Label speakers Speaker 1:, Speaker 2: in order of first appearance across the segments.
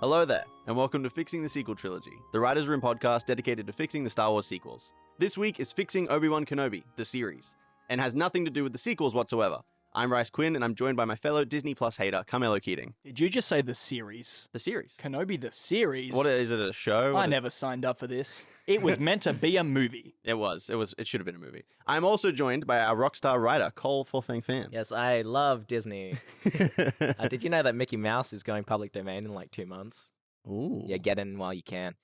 Speaker 1: Hello there, and welcome to Fixing the Sequel Trilogy, the Writers' Room podcast dedicated to fixing the Star Wars sequels. This week is Fixing Obi-Wan Kenobi, the series, and has nothing to do with the sequels whatsoever. I'm Bryce Quinn, and I'm joined by my fellow Disney Plus hater, Carmelo Keating.
Speaker 2: Did you just say the series?
Speaker 1: The series.
Speaker 2: Kenobi the series?
Speaker 1: What is it, a show?
Speaker 2: I never signed up for this. It was meant to be a movie.
Speaker 1: It should have been a movie. I'm also joined by our rockstar writer, Cole Forfang Phan.
Speaker 3: Yes, I love Disney. Did you know that Mickey Mouse is going public domain in like 2 months?
Speaker 1: Ooh.
Speaker 3: Yeah, get in while you can.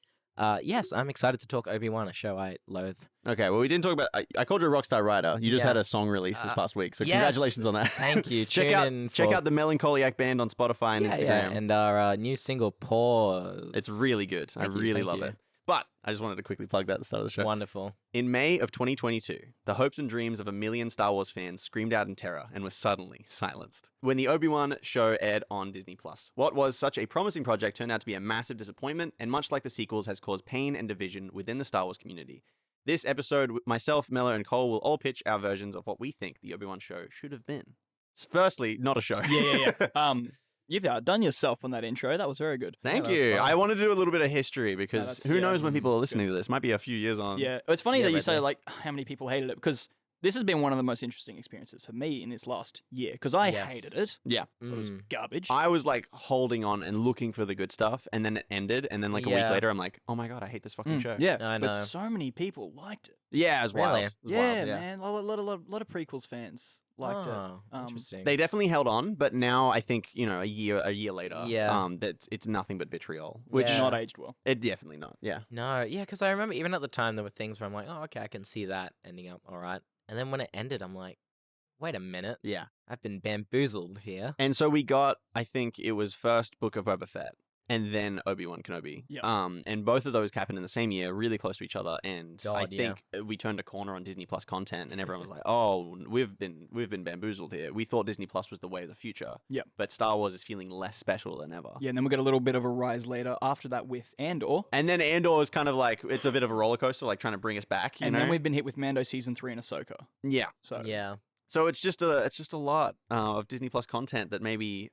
Speaker 3: Yes, I'm excited to talk Obi-Wan, a show I loathe.
Speaker 1: Okay, well, we didn't talk about... I called you a rockstar writer. You just had a song release this past week, so congratulations on that.
Speaker 3: Thank you.
Speaker 1: Check out the Melancholiac Band on Spotify and Instagram.
Speaker 3: Yeah, and our new single, Pause.
Speaker 1: It's really good. I really love it. But I just wanted to quickly plug that at the start of the show.
Speaker 3: Wonderful.
Speaker 1: In May of 2022, the hopes and dreams of a million Star Wars fans screamed out in terror and were suddenly silenced when the Obi-Wan show aired on Disney+. What was such a promising project turned out to be a massive disappointment, and much like the sequels, has caused pain and division within the Star Wars community. This episode, myself, Mello, and Cole will all pitch our versions of what we think the Obi-Wan show should have been. Firstly, not a show.
Speaker 2: Yeah. You've outdone yourself on that intro. That was very good.
Speaker 1: Thank you. I wanted to do a little bit of history because who knows when people are listening to this. Might be a few years on.
Speaker 2: Yeah. It's funny that you say like how many people hated it, because this has been one of the most interesting experiences for me in this last year, because I hated it.
Speaker 1: Yeah.
Speaker 2: It was garbage.
Speaker 1: I was like holding on and looking for the good stuff, and then it ended, and then like a week later I'm like, oh my god, I hate this fucking show.
Speaker 2: Yeah,
Speaker 3: I know.
Speaker 2: but so many people liked it.
Speaker 1: Yeah, it was wild. It was wild,
Speaker 2: Man. A lot of prequels fans liked it.
Speaker 3: Interesting.
Speaker 1: They definitely held on, but now I think, a year later, that it's nothing but vitriol.
Speaker 2: Which not aged well.
Speaker 1: It definitely not, yeah.
Speaker 3: No, yeah, because I remember even at the time there were things where I'm like, oh, okay, I can see that ending up all right. And then when it ended, I'm like, wait a minute.
Speaker 1: Yeah.
Speaker 3: I've been bamboozled here.
Speaker 1: And so we got, I think it was first Book of Boba Fett, and then Obi-Wan Kenobi.
Speaker 2: Yeah.
Speaker 1: And both of those happened in the same year, really close to each other. And I think we turned a corner on Disney Plus content, and everyone was like, "Oh, we've been bamboozled here. We thought Disney Plus was the way of the future.
Speaker 2: Yeah.
Speaker 1: But Star Wars is feeling less special than ever."
Speaker 2: Yeah, and then we got a little bit of a rise later after that with Andor.
Speaker 1: And then Andor is kind of like, it's a bit of a roller coaster, like trying to bring us back. You know?
Speaker 2: Then we've been hit with Mando season 3 and Ahsoka.
Speaker 1: Yeah. So it's just a lot of Disney Plus content that maybe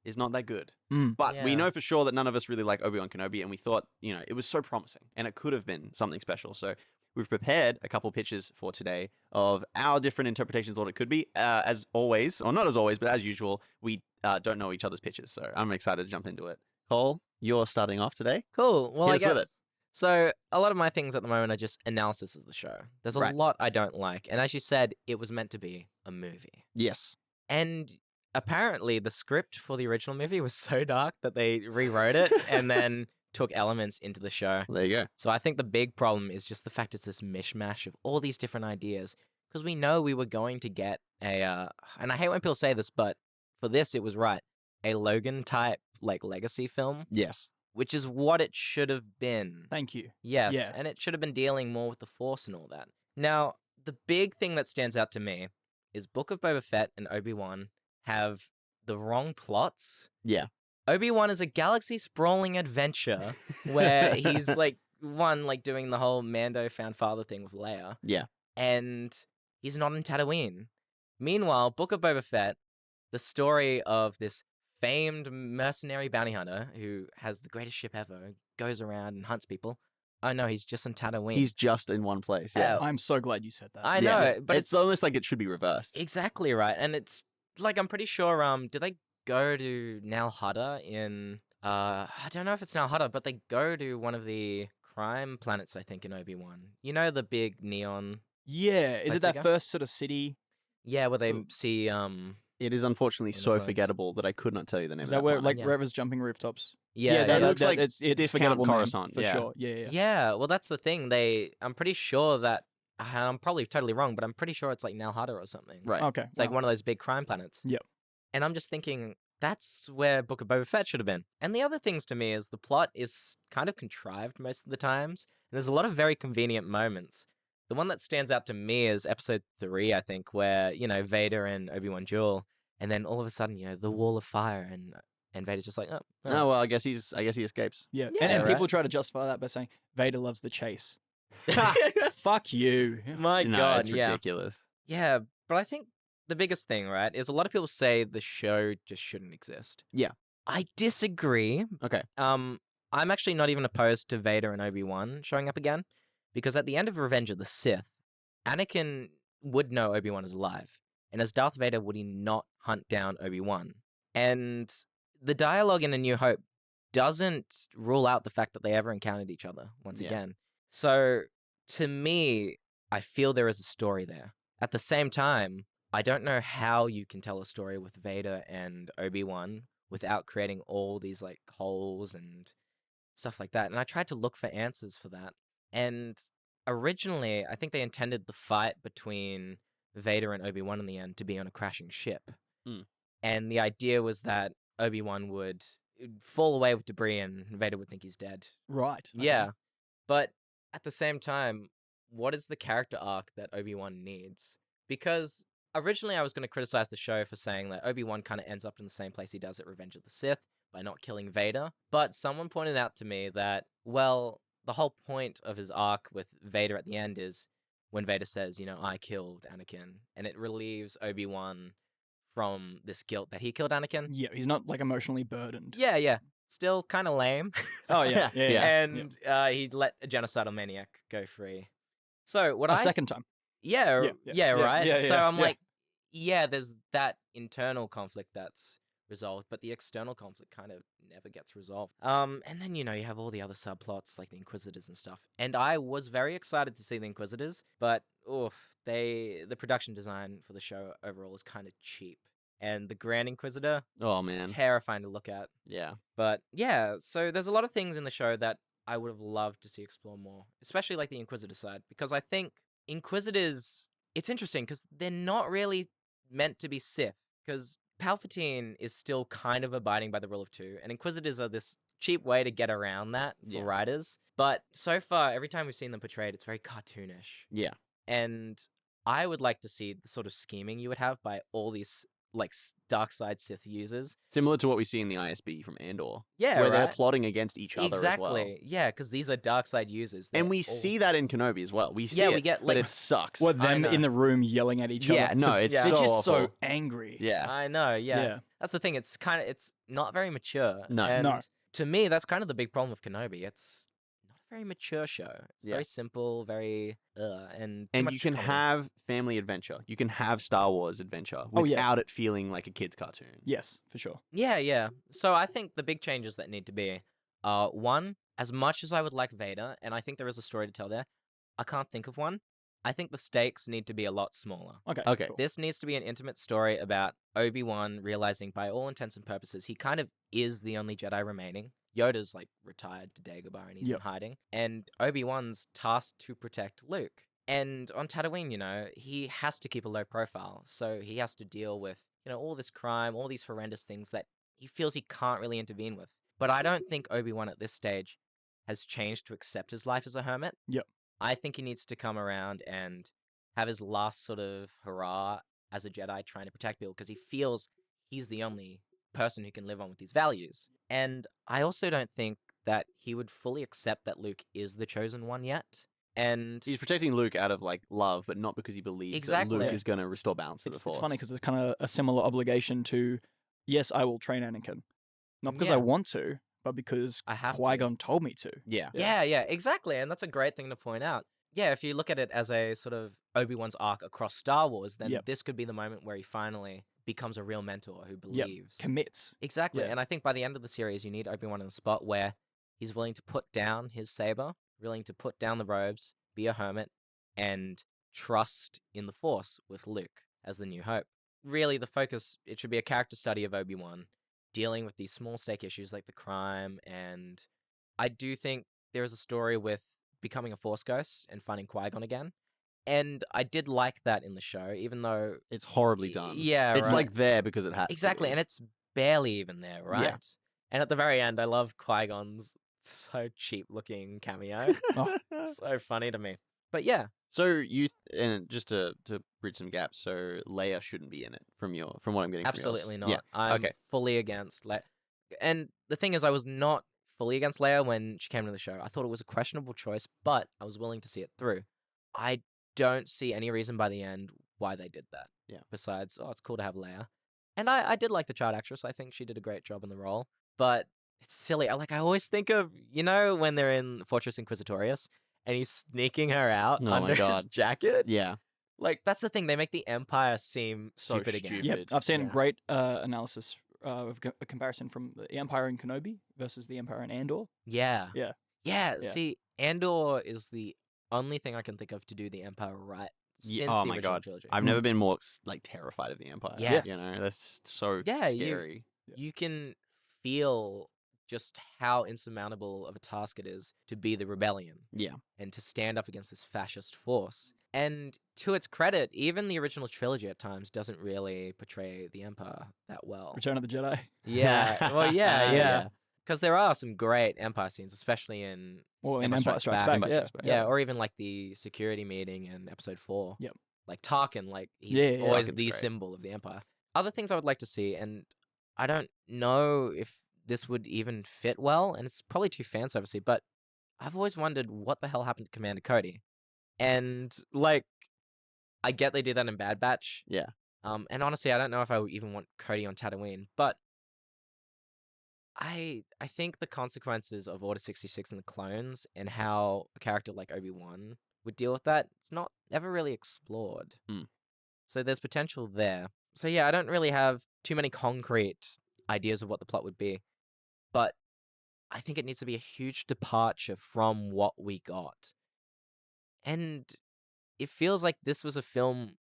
Speaker 1: is not that good. But we know for sure that none of us really like Obi-Wan Kenobi, and we thought, it was so promising, and it could have been something special. So we've prepared a couple pitches for today of our different interpretations of what it could be. As always, or not as always, but as usual, we don't know each other's pitches, so I'm excited to jump into it. Cole, you're starting off today.
Speaker 3: Cool. Well,
Speaker 1: Hit
Speaker 3: I
Speaker 1: us
Speaker 3: guess.
Speaker 1: with it.
Speaker 3: So a lot of my things at the moment are just analysis of the show. There's a lot I don't like. And as you said, it was meant to be a movie.
Speaker 1: Yes.
Speaker 3: And apparently the script for the original movie was so dark that they rewrote it and then took elements into the show.
Speaker 1: There you go.
Speaker 3: So I think the big problem is just the fact it's this mishmash of all these different ideas. Because we know we were going to get and I hate when people say this, but for this it was right, a Logan-type like legacy film.
Speaker 1: Yes.
Speaker 3: Which is what it should have been.
Speaker 2: Thank you.
Speaker 3: Yes,
Speaker 2: Yeah.
Speaker 3: and it should have been dealing more with the Force and all that. Now, the big thing that stands out to me is Book of Boba Fett and Obi-Wan have the wrong plots.
Speaker 1: Yeah.
Speaker 3: Obi-Wan is a galaxy-sprawling adventure where he's, doing the whole Mando found father thing with Leia.
Speaker 1: Yeah.
Speaker 3: And he's not in Tatooine. Meanwhile, Book of Boba Fett, the story of this famed mercenary bounty hunter who has the greatest ship ever, goes around and hunts people. Oh no, he's just on Tatooine.
Speaker 1: He's just in one place. Yeah.
Speaker 2: I'm so glad you said that.
Speaker 3: I know, but
Speaker 1: it's almost like it should be reversed.
Speaker 3: Exactly right. And it's like, I'm pretty sure, did they go to Nal Hutta in, I don't know if it's Nal Hutta, but they go to one of the crime planets, I think, in Obi-Wan. You know, the big neon.
Speaker 2: Yeah. Is it that first sort of city?
Speaker 3: Yeah, where they see,
Speaker 1: It is unfortunately so forgettable that I could not tell you the name of that.
Speaker 2: Is that where,
Speaker 1: planet.
Speaker 2: Reva's jumping rooftops?
Speaker 3: Yeah,
Speaker 1: it looks like
Speaker 2: it's
Speaker 1: discount
Speaker 2: forgettable name,
Speaker 1: Coruscant,
Speaker 2: for sure. Yeah.
Speaker 3: Yeah, well, that's the thing. I'm pretty sure that, I'm probably totally wrong, but I'm pretty sure it's like Nal Hutta or something.
Speaker 1: Right.
Speaker 2: Okay.
Speaker 3: It's like one of those big crime planets.
Speaker 2: Yep.
Speaker 3: And I'm just thinking, that's where Book of Boba Fett should have been. And the other things to me is the plot is kind of contrived most of the times. And there's a lot of very convenient moments. The one that stands out to me is episode 3, I think, where, Vader and Obi-Wan duel. And then all of a sudden, the wall of fire, and Vader's just like, oh.
Speaker 1: Oh, well, I guess he escapes.
Speaker 2: Yeah.
Speaker 3: Yeah,
Speaker 2: and
Speaker 3: right.
Speaker 2: people try to justify that by saying Vader loves the chase. Fuck you.
Speaker 3: My God,
Speaker 1: it's ridiculous.
Speaker 3: Yeah, but I think the biggest thing, right, is a lot of people say the show just shouldn't exist.
Speaker 1: Yeah.
Speaker 3: I disagree.
Speaker 1: Okay.
Speaker 3: I'm actually not even opposed to Vader and Obi-Wan showing up again, because at the end of Revenge of the Sith, Anakin would know Obi-Wan is alive, and as Darth Vader, would he not hunt down Obi-Wan? And the dialogue in A New Hope doesn't rule out the fact that they ever encountered each other once again. So, to me, I feel there is a story there. At the same time, I don't know how you can tell a story with Vader and Obi-Wan without creating all these, like, holes and stuff like that. And I tried to look for answers for that. And originally, I think they intended the fight between Vader and Obi-Wan in the end to be on a crashing ship.
Speaker 1: Mm.
Speaker 3: And the idea was that Obi-Wan would fall away with debris and Vader would think he's dead.
Speaker 2: Right. Okay.
Speaker 3: Yeah. But at the same time, what is the character arc that Obi-Wan needs? Because originally I was going to criticize the show for saying that Obi-Wan kind of ends up in the same place he does at Revenge of the Sith by not killing Vader. But someone pointed out to me that, well, the whole point of his arc with Vader at the end is when Vader says, I killed Anakin. And it relieves Obi-Wan from this guilt that he killed Anakin.
Speaker 2: Yeah, he's not like emotionally burdened.
Speaker 3: Yeah. Still kind of lame.
Speaker 2: Oh, yeah.
Speaker 3: And he let a genocidal maniac go free. So what
Speaker 2: a second time.
Speaker 3: Yeah, right? So I'm like,
Speaker 2: yeah,
Speaker 3: there's that internal conflict that's resolved, but the external conflict kind of never gets resolved. And then, you have all the other subplots like the Inquisitors and stuff. And I was very excited to see the Inquisitors, but the production design for the show overall is kind of cheap. And the Grand Inquisitor,
Speaker 1: oh man,
Speaker 3: terrifying to look at.
Speaker 1: Yeah.
Speaker 3: But yeah, so there's a lot of things in the show that I would have loved to see explore more, especially like the Inquisitor side, because I think Inquisitors, it's interesting because they're not really meant to be Sith, because Palpatine is still kind of abiding by the rule of two, and Inquisitors are this cheap way to get around that for writers. But so far, every time we've seen them portrayed, it's very cartoonish.
Speaker 1: Yeah.
Speaker 3: And I would like to see the sort of scheming you would have by all these like dark side Sith users,
Speaker 1: similar to what we see in the ISB from Andor.
Speaker 3: Yeah,
Speaker 1: where
Speaker 3: right?
Speaker 1: they're plotting against each other
Speaker 3: exactly.
Speaker 1: as well.
Speaker 3: Yeah, because these are dark side users,
Speaker 1: and we see that in Kenobi as well. We see
Speaker 3: Yeah,
Speaker 1: it,
Speaker 3: we get,
Speaker 1: but
Speaker 3: like-
Speaker 1: it sucks.
Speaker 2: What, them in the room yelling at each other?
Speaker 1: Yeah, no,
Speaker 2: 'Cause
Speaker 1: it's
Speaker 2: they're
Speaker 1: so
Speaker 2: just so
Speaker 1: awful.
Speaker 2: angry.
Speaker 1: Yeah.
Speaker 3: I know, yeah.
Speaker 2: Yeah.
Speaker 3: That's the thing. It's not very mature.
Speaker 1: No.
Speaker 3: And
Speaker 2: No.
Speaker 3: to me, that's kind of the big problem with Kenobi. It's not a very mature show. It's
Speaker 1: Yeah.
Speaker 3: very simple, very and too
Speaker 1: And
Speaker 3: much
Speaker 1: you can
Speaker 3: comedy.
Speaker 1: have family adventure. You can have Star Wars adventure
Speaker 2: Oh, yeah.
Speaker 1: without it feeling like a kid's cartoon.
Speaker 2: Yes, for sure.
Speaker 3: Yeah. So I think the big changes that need to be one, as much as I would like Vader, and I think there is a story to tell there, I can't think of one. I think the stakes need to be a lot smaller.
Speaker 1: Okay.
Speaker 2: Cool.
Speaker 3: This needs to be an intimate story about Obi-Wan realizing, by all intents and purposes, he kind of is the only Jedi remaining. Yoda's like retired to Dagobah and he's in hiding. And Obi-Wan's tasked to protect Luke. And on Tatooine, he has to keep a low profile. So he has to deal with, all this crime, all these horrendous things that he feels he can't really intervene with. But I don't think Obi-Wan at this stage has changed to accept his life as a hermit.
Speaker 2: Yep.
Speaker 3: I think he needs to come around and have his last sort of hurrah as a Jedi trying to protect people, because he feels he's the only person who can live on with these values. And I also don't think that he would fully accept that Luke is the chosen one yet. And
Speaker 1: He's protecting Luke out of like love, but not because he believes
Speaker 3: Exactly.
Speaker 1: that Luke is going to restore balance to the
Speaker 2: It's
Speaker 1: Force.
Speaker 2: funny because it's kind of a similar obligation to, yes, I will train Anakin. Not because I
Speaker 3: Yeah.
Speaker 2: want to, but because
Speaker 3: I have to.
Speaker 2: Qui-Gon told me to.
Speaker 1: Yeah.
Speaker 3: Yeah, exactly. And that's a great thing to point out. Yeah, if you look at it as a sort of Obi-Wan's arc across Star Wars, then
Speaker 2: Yep.
Speaker 3: this could be the moment where he finally becomes a real mentor who believes.
Speaker 2: Commits.
Speaker 3: Exactly.
Speaker 2: Yeah.
Speaker 3: And I think by the end of the series, you need Obi-Wan in a spot where he's willing to put down his saber, willing to put down the robes, be a hermit, and trust in the Force with Luke as the New Hope. Really, the focus, it should be a character study of Obi-Wan, dealing with these small stake issues like the crime, and I do think there is a story with becoming a Force ghost and finding Qui-Gon again. And I did like that in the show, even though
Speaker 1: It's horribly done.
Speaker 3: Yeah,
Speaker 1: It's
Speaker 3: right.
Speaker 1: like there because it has
Speaker 3: Exactly,
Speaker 1: to be.
Speaker 3: and it's barely even there, right?
Speaker 1: Yeah.
Speaker 3: And at the very end, I love Qui-Gon's so cheap-looking cameo.
Speaker 2: Oh,
Speaker 3: It's so funny to me. But yeah,
Speaker 1: So and just to bridge some gaps, so Leia shouldn't be in it from what I'm getting.
Speaker 3: absolutely
Speaker 1: from
Speaker 3: not.
Speaker 1: yours.
Speaker 3: I'm
Speaker 1: okay.
Speaker 3: fully against Leia. And the thing is, I was not fully against Leia when she came to the show. I thought it was a questionable choice, but I was willing to see it through. I don't see any reason by the end why they did that.
Speaker 1: Yeah.
Speaker 3: Besides, it's cool to have Leia. And I did like the child actress. I think she did a great job in the role. but it's silly. I always think of, when they're in Fortress Inquisitorius and he's sneaking her out
Speaker 1: Oh my
Speaker 3: under his
Speaker 1: God.
Speaker 3: jacket.
Speaker 1: Yeah.
Speaker 3: That's the thing. They make the Empire seem
Speaker 1: So
Speaker 3: stupid again.
Speaker 1: stupid.
Speaker 2: Yep, I've seen
Speaker 3: Yeah.
Speaker 2: great analysis of a comparison from the Empire in Kenobi versus the Empire in Andor.
Speaker 3: Yeah.
Speaker 2: Yeah.
Speaker 3: Yeah.
Speaker 2: Yeah.
Speaker 3: See, Andor is the only thing I can think of to do the Empire right since
Speaker 1: Oh
Speaker 3: the
Speaker 1: my
Speaker 3: original
Speaker 1: God.
Speaker 3: trilogy.
Speaker 1: I've never been more terrified of the Empire.
Speaker 3: Yes.
Speaker 1: That's so
Speaker 3: Yeah,
Speaker 1: scary.
Speaker 3: You can feel just how insurmountable of a task it is to be the rebellion.
Speaker 1: Yeah.
Speaker 3: And to stand up against this fascist force. And to its credit, even the original trilogy at times doesn't really portray the Empire that well.
Speaker 2: Return of the Jedi.
Speaker 3: Yeah. Well, yeah.
Speaker 1: Yeah.
Speaker 3: Because there are some great Empire scenes, especially in
Speaker 2: Well, in
Speaker 3: Empire
Speaker 2: Empire
Speaker 3: Strikes
Speaker 2: Strikes
Speaker 3: Back.
Speaker 2: Back.
Speaker 1: Empire Strikes Back.
Speaker 3: yeah, or even like the security meeting in Episode 4.
Speaker 2: Yep.
Speaker 3: Like Tarkin, he's
Speaker 2: Yeah,
Speaker 3: always
Speaker 1: Tarkin's
Speaker 3: the
Speaker 1: great.
Speaker 3: symbol of the Empire. Other things I would like to see, and I don't know if this would even fit well, and it's probably too fan servicey, but I've always wondered what the hell happened to Commander Cody. And I get they did that in Bad Batch.
Speaker 1: Yeah.
Speaker 3: And honestly, I don't know if I would even want Cody on Tatooine, but I think the consequences of Order 66 and the clones and how a character like Obi-Wan would deal with that, it's not ever really explored.
Speaker 1: Mm.
Speaker 3: So there's potential there. So yeah, I don't really have too many concrete ideas of what the plot would be, but I think it needs to be a huge departure from what we got. And it feels like this was a film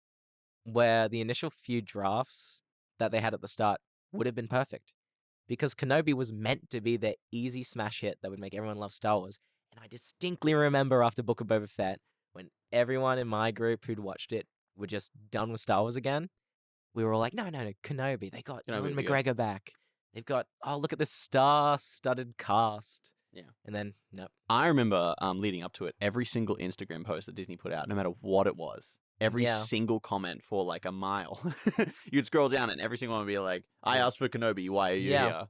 Speaker 3: where the initial few drafts that they had at the start would have been perfect. Because Kenobi was meant to be the easy smash hit that would make everyone love Star Wars. And I distinctly remember after Book of Boba Fett, when everyone in my group who'd watched it were just done with Star Wars again, we were all like, no, Kenobi. They got
Speaker 1: Kenobi
Speaker 3: Ewan
Speaker 1: would be good.
Speaker 3: McGregor back. They've got, look at this star-studded cast.
Speaker 1: Yeah.
Speaker 3: And then, nope.
Speaker 1: I remember leading up to it, every single Instagram post that Disney put out, no matter what it was, every
Speaker 3: Yeah.
Speaker 1: single comment for like a mile, you'd scroll down and every single one would be like, I asked for Kenobi, why are you
Speaker 3: Yeah.
Speaker 1: here?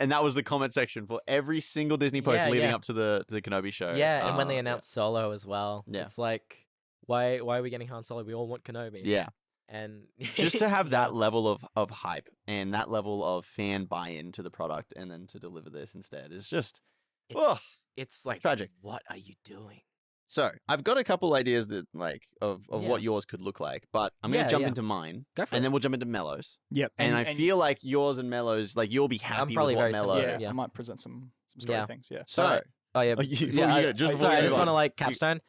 Speaker 1: And that was the comment section for every single Disney post
Speaker 3: Yeah,
Speaker 1: leading
Speaker 3: yeah.
Speaker 1: up to the Kenobi show.
Speaker 3: Yeah, and when they announced Solo as well,
Speaker 1: Yeah.
Speaker 3: it's like, why are we getting Han Solo? We all want Kenobi.
Speaker 1: Yeah.
Speaker 3: And
Speaker 1: Just to have that level of hype and that level of fan buy-in to the product and then to deliver this instead is just
Speaker 3: it's like,
Speaker 1: tragic.
Speaker 3: What are you doing?
Speaker 1: So I've got a couple ideas that of
Speaker 3: Yeah.
Speaker 1: what yours could look like, but I'm gonna
Speaker 3: Yeah,
Speaker 1: jump
Speaker 3: yeah.
Speaker 1: into mine,
Speaker 3: Go for
Speaker 1: and
Speaker 3: it.
Speaker 1: then we'll jump into Mellows.
Speaker 2: Yep.
Speaker 1: And I feel like yours and Mellows, like you'll be happy
Speaker 3: probably
Speaker 1: with what
Speaker 3: very
Speaker 1: Mellow.
Speaker 3: similar.
Speaker 2: yeah,
Speaker 3: Yeah.
Speaker 2: I might present some story
Speaker 3: Yeah.
Speaker 2: things. Yeah.
Speaker 1: So
Speaker 3: Oh yeah,
Speaker 1: Oh, you-
Speaker 3: yeah.
Speaker 1: before you- just before
Speaker 3: sorry,
Speaker 1: you
Speaker 3: I
Speaker 1: move
Speaker 3: just want to
Speaker 1: on.
Speaker 3: capstone.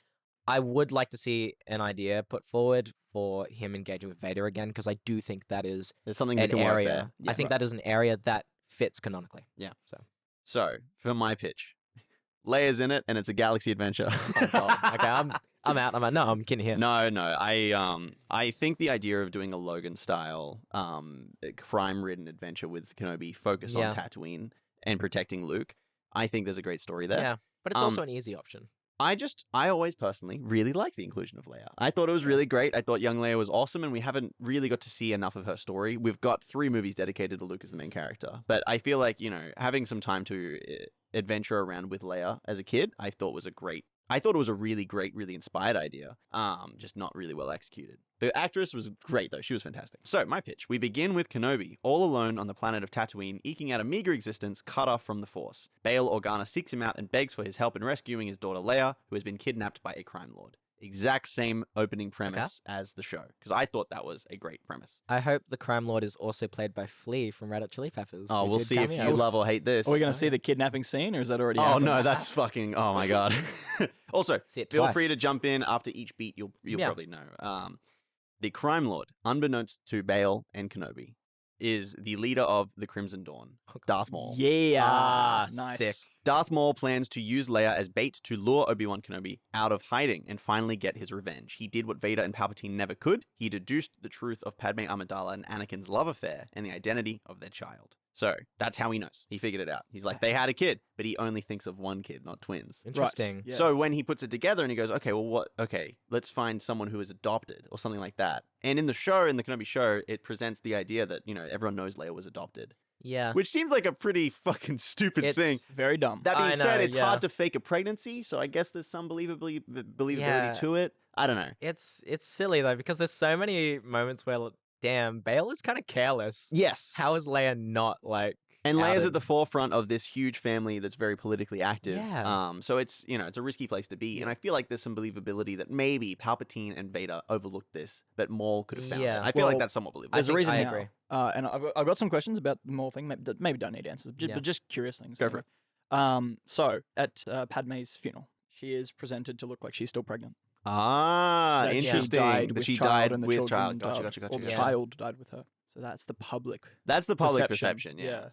Speaker 3: I would like to see an idea put forward for him engaging with Vader again, because I do think that is
Speaker 1: there's something that
Speaker 3: an
Speaker 1: can work
Speaker 3: area.
Speaker 1: there. Yeah.
Speaker 3: I think that is an area that fits canonically.
Speaker 1: Yeah.
Speaker 3: So.
Speaker 1: So for my pitch, Leia's in it, and it's a galaxy adventure.
Speaker 3: Oh, God. Okay, I'm out. No, I'm kidding here.
Speaker 1: No, I think the idea of doing a Logan style crime-ridden adventure with Kenobi focused
Speaker 3: Yeah.
Speaker 1: on Tatooine and protecting Luke, I think there's a great story there.
Speaker 3: Yeah, but it's also an easy option.
Speaker 1: I always personally really like the inclusion of Leia. I thought it was really great. I thought young Leia was awesome, and we haven't really got to see enough of her story. We've got 3 movies dedicated to Luke as the main character, but I feel like, having some time to adventure around with Leia as a kid, I thought it was a really great, really inspired idea. Just not really well executed. The actress was great, though. She was fantastic. So, my pitch. We begin with Kenobi, all alone on the planet of Tatooine, eking out a meager existence, cut off from the Force. Bail Organa seeks him out and begs for his help in rescuing his daughter Leia, who has been kidnapped by a crime lord. Exact same opening premise as the show, because I thought that was a great premise.
Speaker 3: I hope the crime lord is also played by Flea from Red Hot Chili Peppers.
Speaker 1: Oh,
Speaker 3: who
Speaker 1: we'll
Speaker 3: did
Speaker 1: see if
Speaker 3: cameo.
Speaker 1: you love or hate this.
Speaker 2: Are we going to see the kidnapping scene, or is that already
Speaker 1: Oh
Speaker 2: happened?
Speaker 1: no, that's fucking. Oh my god. Also,
Speaker 3: See it
Speaker 1: feel
Speaker 3: twice.
Speaker 1: free to jump in after each beat. You'll
Speaker 3: Yeah.
Speaker 1: probably know. The crime lord, unbeknownst to Bail and Kenobi, is the leader of the Crimson Dawn, Darth Maul.
Speaker 2: Yeah.
Speaker 3: Ah,
Speaker 2: nice.
Speaker 3: sick.
Speaker 1: Darth Maul plans to use Leia as bait to lure Obi-Wan Kenobi out of hiding and finally get his revenge. He did what Vader and Palpatine never could. He deduced the truth of Padme Amidala and Anakin's love affair and the identity of their child. So that's how he knows. He figured it out. He's like, they had a kid, but he only thinks of one kid, not twins.
Speaker 3: Interesting.
Speaker 2: Right. Yeah.
Speaker 1: So when he puts it together and he goes, okay, well, what? Okay, let's find someone who is adopted or something like that. And in the Kenobi show, it presents the idea that, everyone knows Leia was adopted,
Speaker 3: Yeah.
Speaker 1: which seems like a pretty fucking stupid
Speaker 3: It's
Speaker 1: thing.
Speaker 2: Very dumb.
Speaker 1: That being
Speaker 3: I
Speaker 1: said,
Speaker 3: know,
Speaker 1: it's
Speaker 3: yeah.
Speaker 1: hard to fake a pregnancy, so I guess there's some believability
Speaker 3: Yeah.
Speaker 1: to it. I don't know.
Speaker 3: It's silly though, because there's so many moments where, damn, Bale is kind of careless.
Speaker 1: Yes.
Speaker 3: How is Leia not like
Speaker 1: And Leia's
Speaker 3: outed.
Speaker 1: at the forefront of this huge family that's very politically active.
Speaker 3: Yeah.
Speaker 1: So it's, it's a risky place to be. And I feel like there's some believability that maybe Palpatine and Vader overlooked this, but Maul could have found it.
Speaker 3: Yeah.
Speaker 1: I feel like
Speaker 2: Well,
Speaker 1: that's somewhat believable.
Speaker 2: There's a reason
Speaker 3: I
Speaker 2: now.
Speaker 3: agree.
Speaker 2: And I've got some questions about the Maul thing. Maybe don't need answers,
Speaker 3: Yeah.
Speaker 2: but just curious things.
Speaker 1: Go for it.
Speaker 2: So at Padme's funeral, she is presented to look like she's still pregnant.
Speaker 1: Ah,
Speaker 2: That
Speaker 1: interesting.
Speaker 2: She died
Speaker 1: that
Speaker 2: with
Speaker 1: she
Speaker 2: child
Speaker 1: died
Speaker 2: and the
Speaker 1: with
Speaker 2: children
Speaker 1: child.
Speaker 2: died,
Speaker 1: Gotcha.
Speaker 2: or the
Speaker 3: Yeah.
Speaker 2: child died with her. So that's the public.
Speaker 1: That's the public perception. Yeah.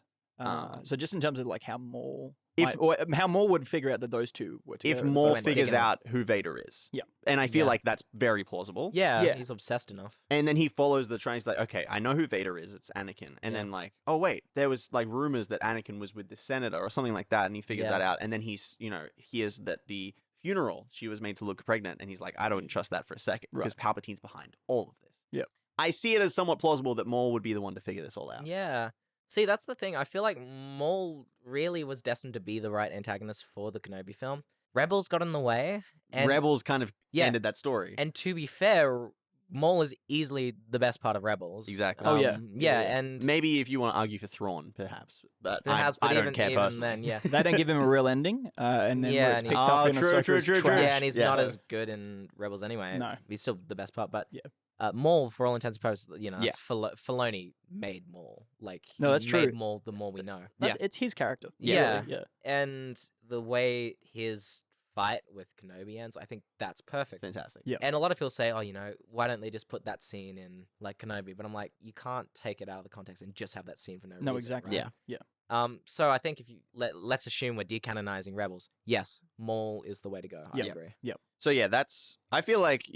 Speaker 2: So just in terms of like how Maul,
Speaker 1: If-
Speaker 2: how Maul would figure out that those two were together.
Speaker 1: If
Speaker 2: in the
Speaker 1: Maul
Speaker 2: first place.
Speaker 1: figures out who Vader is.
Speaker 2: Yeah.
Speaker 1: And I feel
Speaker 3: Yeah.
Speaker 1: like that's very plausible.
Speaker 3: Yeah,
Speaker 2: Yeah.
Speaker 3: he's obsessed enough.
Speaker 1: And then he follows the train. He's like, okay, I know who Vader is. It's Anakin. And
Speaker 3: Yeah.
Speaker 1: then like, oh wait, there was like rumors that Anakin was with the senator or something like that. And he figures
Speaker 3: Yeah.
Speaker 1: that out. And then he's, hears that the funeral she was made to look pregnant. And he's like, I don't trust that for a second
Speaker 2: Right.
Speaker 1: because Palpatine's behind all of this.
Speaker 2: Yep.
Speaker 1: I see it as somewhat plausible that Maul would be the one to figure this all out.
Speaker 3: Yeah. See, that's the thing. I feel like Maul really was destined to be the right antagonist for the Kenobi film. Rebels got in the way. And,
Speaker 1: Rebels kind of
Speaker 3: Yeah.
Speaker 1: ended that story.
Speaker 3: And to be fair, Maul is easily the best part of Rebels.
Speaker 1: Exactly.
Speaker 2: Oh, yeah.
Speaker 3: Yeah, and
Speaker 1: maybe if you want to argue for Thrawn, perhaps. But
Speaker 3: perhaps,
Speaker 1: I
Speaker 3: but
Speaker 1: don't
Speaker 3: even,
Speaker 1: care
Speaker 3: even
Speaker 1: personally.
Speaker 3: then, yeah.
Speaker 2: they don't give him a real ending, and then
Speaker 3: Yeah,
Speaker 2: where it's
Speaker 3: and
Speaker 2: picked
Speaker 3: he's-
Speaker 2: up
Speaker 1: Oh,
Speaker 2: in
Speaker 1: true,
Speaker 2: Ahsoka's
Speaker 1: true.
Speaker 2: trash.
Speaker 3: Yeah, and he's
Speaker 1: Yeah.
Speaker 3: not
Speaker 2: So-
Speaker 3: as good in Rebels anyway.
Speaker 2: No.
Speaker 3: He's still the best part, but
Speaker 2: Yeah.
Speaker 3: Maul, for all intents and purposes,
Speaker 1: Yeah.
Speaker 3: that's Filoni made Maul. Like, he
Speaker 2: No, that's
Speaker 3: made
Speaker 2: true.
Speaker 3: Maul the more we know.
Speaker 2: It's his character.
Speaker 3: Yeah.
Speaker 2: Really, yeah.
Speaker 3: And the way his fight with Kenobi ends, I think that's perfect.
Speaker 1: Fantastic.
Speaker 2: Yeah.
Speaker 3: And a lot of people say, oh, why don't they just put that scene in like Kenobi? But I'm like, you can't take it out of the context and just have that scene for no reason.
Speaker 2: No, exactly.
Speaker 3: right?
Speaker 1: Yeah.
Speaker 3: So I think if you let's assume we're decanonizing Rebels. Yes, Maul is the way to go. I
Speaker 2: Yeah.
Speaker 3: agree.
Speaker 1: So yeah, I feel like,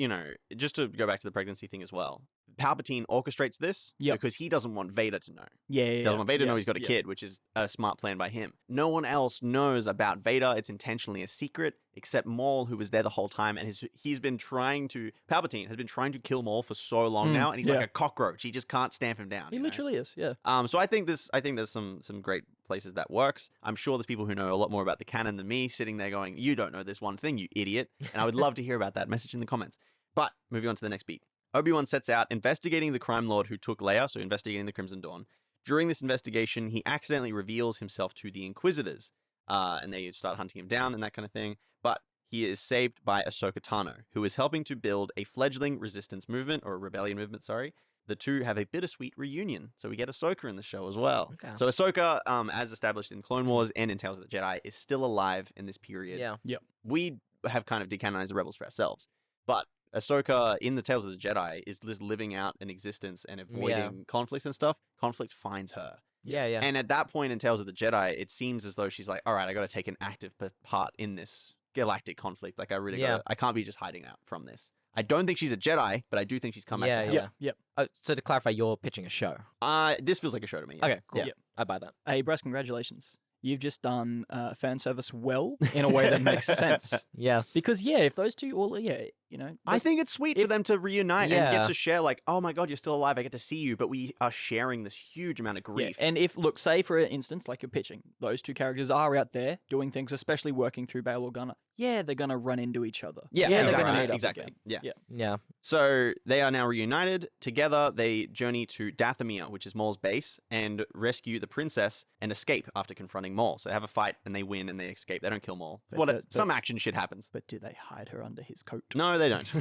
Speaker 1: just to go back to the pregnancy thing as well, Palpatine orchestrates this
Speaker 2: Yep.
Speaker 1: because he doesn't want Vader to know.
Speaker 2: Yeah.
Speaker 1: He doesn't want Vader to know he's got a
Speaker 2: yeah.
Speaker 1: kid, which is a smart plan by him. No one else knows about Vader. It's intentionally a secret, except Maul, who was there the whole time, and Palpatine has been trying to kill Maul for so long now, and he's
Speaker 2: yeah.
Speaker 1: like a cockroach. He just can't stamp him down.
Speaker 2: He
Speaker 1: you know?
Speaker 2: literally is. Yeah.
Speaker 1: So I think there's some great places that works. I'm sure there's people who know a lot more about the canon than me sitting there going, you don't know this one thing, you idiot. And I would love to hear about that. Message in the comments. But moving on to the next beat. Obi-Wan sets out investigating the crime lord who took Leia, so investigating the Crimson Dawn. During this investigation, he accidentally reveals himself to the Inquisitors, and they start hunting him down and that kind of thing. But he is saved by Ahsoka Tano, who is helping to build a fledgling resistance movement, or a rebellion movement, sorry. The two have a bittersweet reunion, so we get Ahsoka in the show as well.
Speaker 3: Okay.
Speaker 1: So Ahsoka, as established in Clone Wars and in Tales of the Jedi, is still alive in this period.
Speaker 3: Yeah.
Speaker 1: We have kind of decanonized the Rebels for ourselves, but Ahsoka in the Tales of the Jedi is just living out an existence and avoiding conflict and stuff. Conflict finds her.
Speaker 3: Yeah.
Speaker 1: And at that point in Tales of the Jedi, it seems as though she's like, all right, I got to take an active part in this galactic conflict. Like, I can't be just hiding out from this. I don't think she's a Jedi, but I do think she's come back to help.
Speaker 2: Yep.
Speaker 3: So to clarify, you're pitching a show.
Speaker 1: This feels like a show to me. Yeah.
Speaker 3: Okay, cool.
Speaker 1: Yeah.
Speaker 3: I buy that.
Speaker 2: Hey, Bryce, congratulations. You've just done fan service well in a way that makes sense.
Speaker 3: Yes.
Speaker 2: Because if those two
Speaker 1: I think it's sweet for them to reunite and
Speaker 3: Yeah.
Speaker 1: get to share, like, oh my God, you're still alive. I get to see you, but we are sharing this huge amount of
Speaker 2: Yeah,
Speaker 1: grief.
Speaker 2: and if, look, say for instance, like you're pitching, those two characters are out there doing things, especially working through Bail Organa. Yeah, they're gonna run into each other.
Speaker 1: Yeah,
Speaker 2: they're
Speaker 1: exactly.
Speaker 2: gonna meet up
Speaker 1: Exactly.
Speaker 2: again.
Speaker 1: Yeah.
Speaker 3: Yeah.
Speaker 1: So they are now reunited. Together, they journey to Dathomir, which is Maul's base, and rescue the princess and escape after confronting Maul. So they have a fight and they win and they escape. They don't kill Maul.
Speaker 2: But
Speaker 1: Some action shit happens.
Speaker 2: But do they hide her under his coat?
Speaker 1: No, they don't.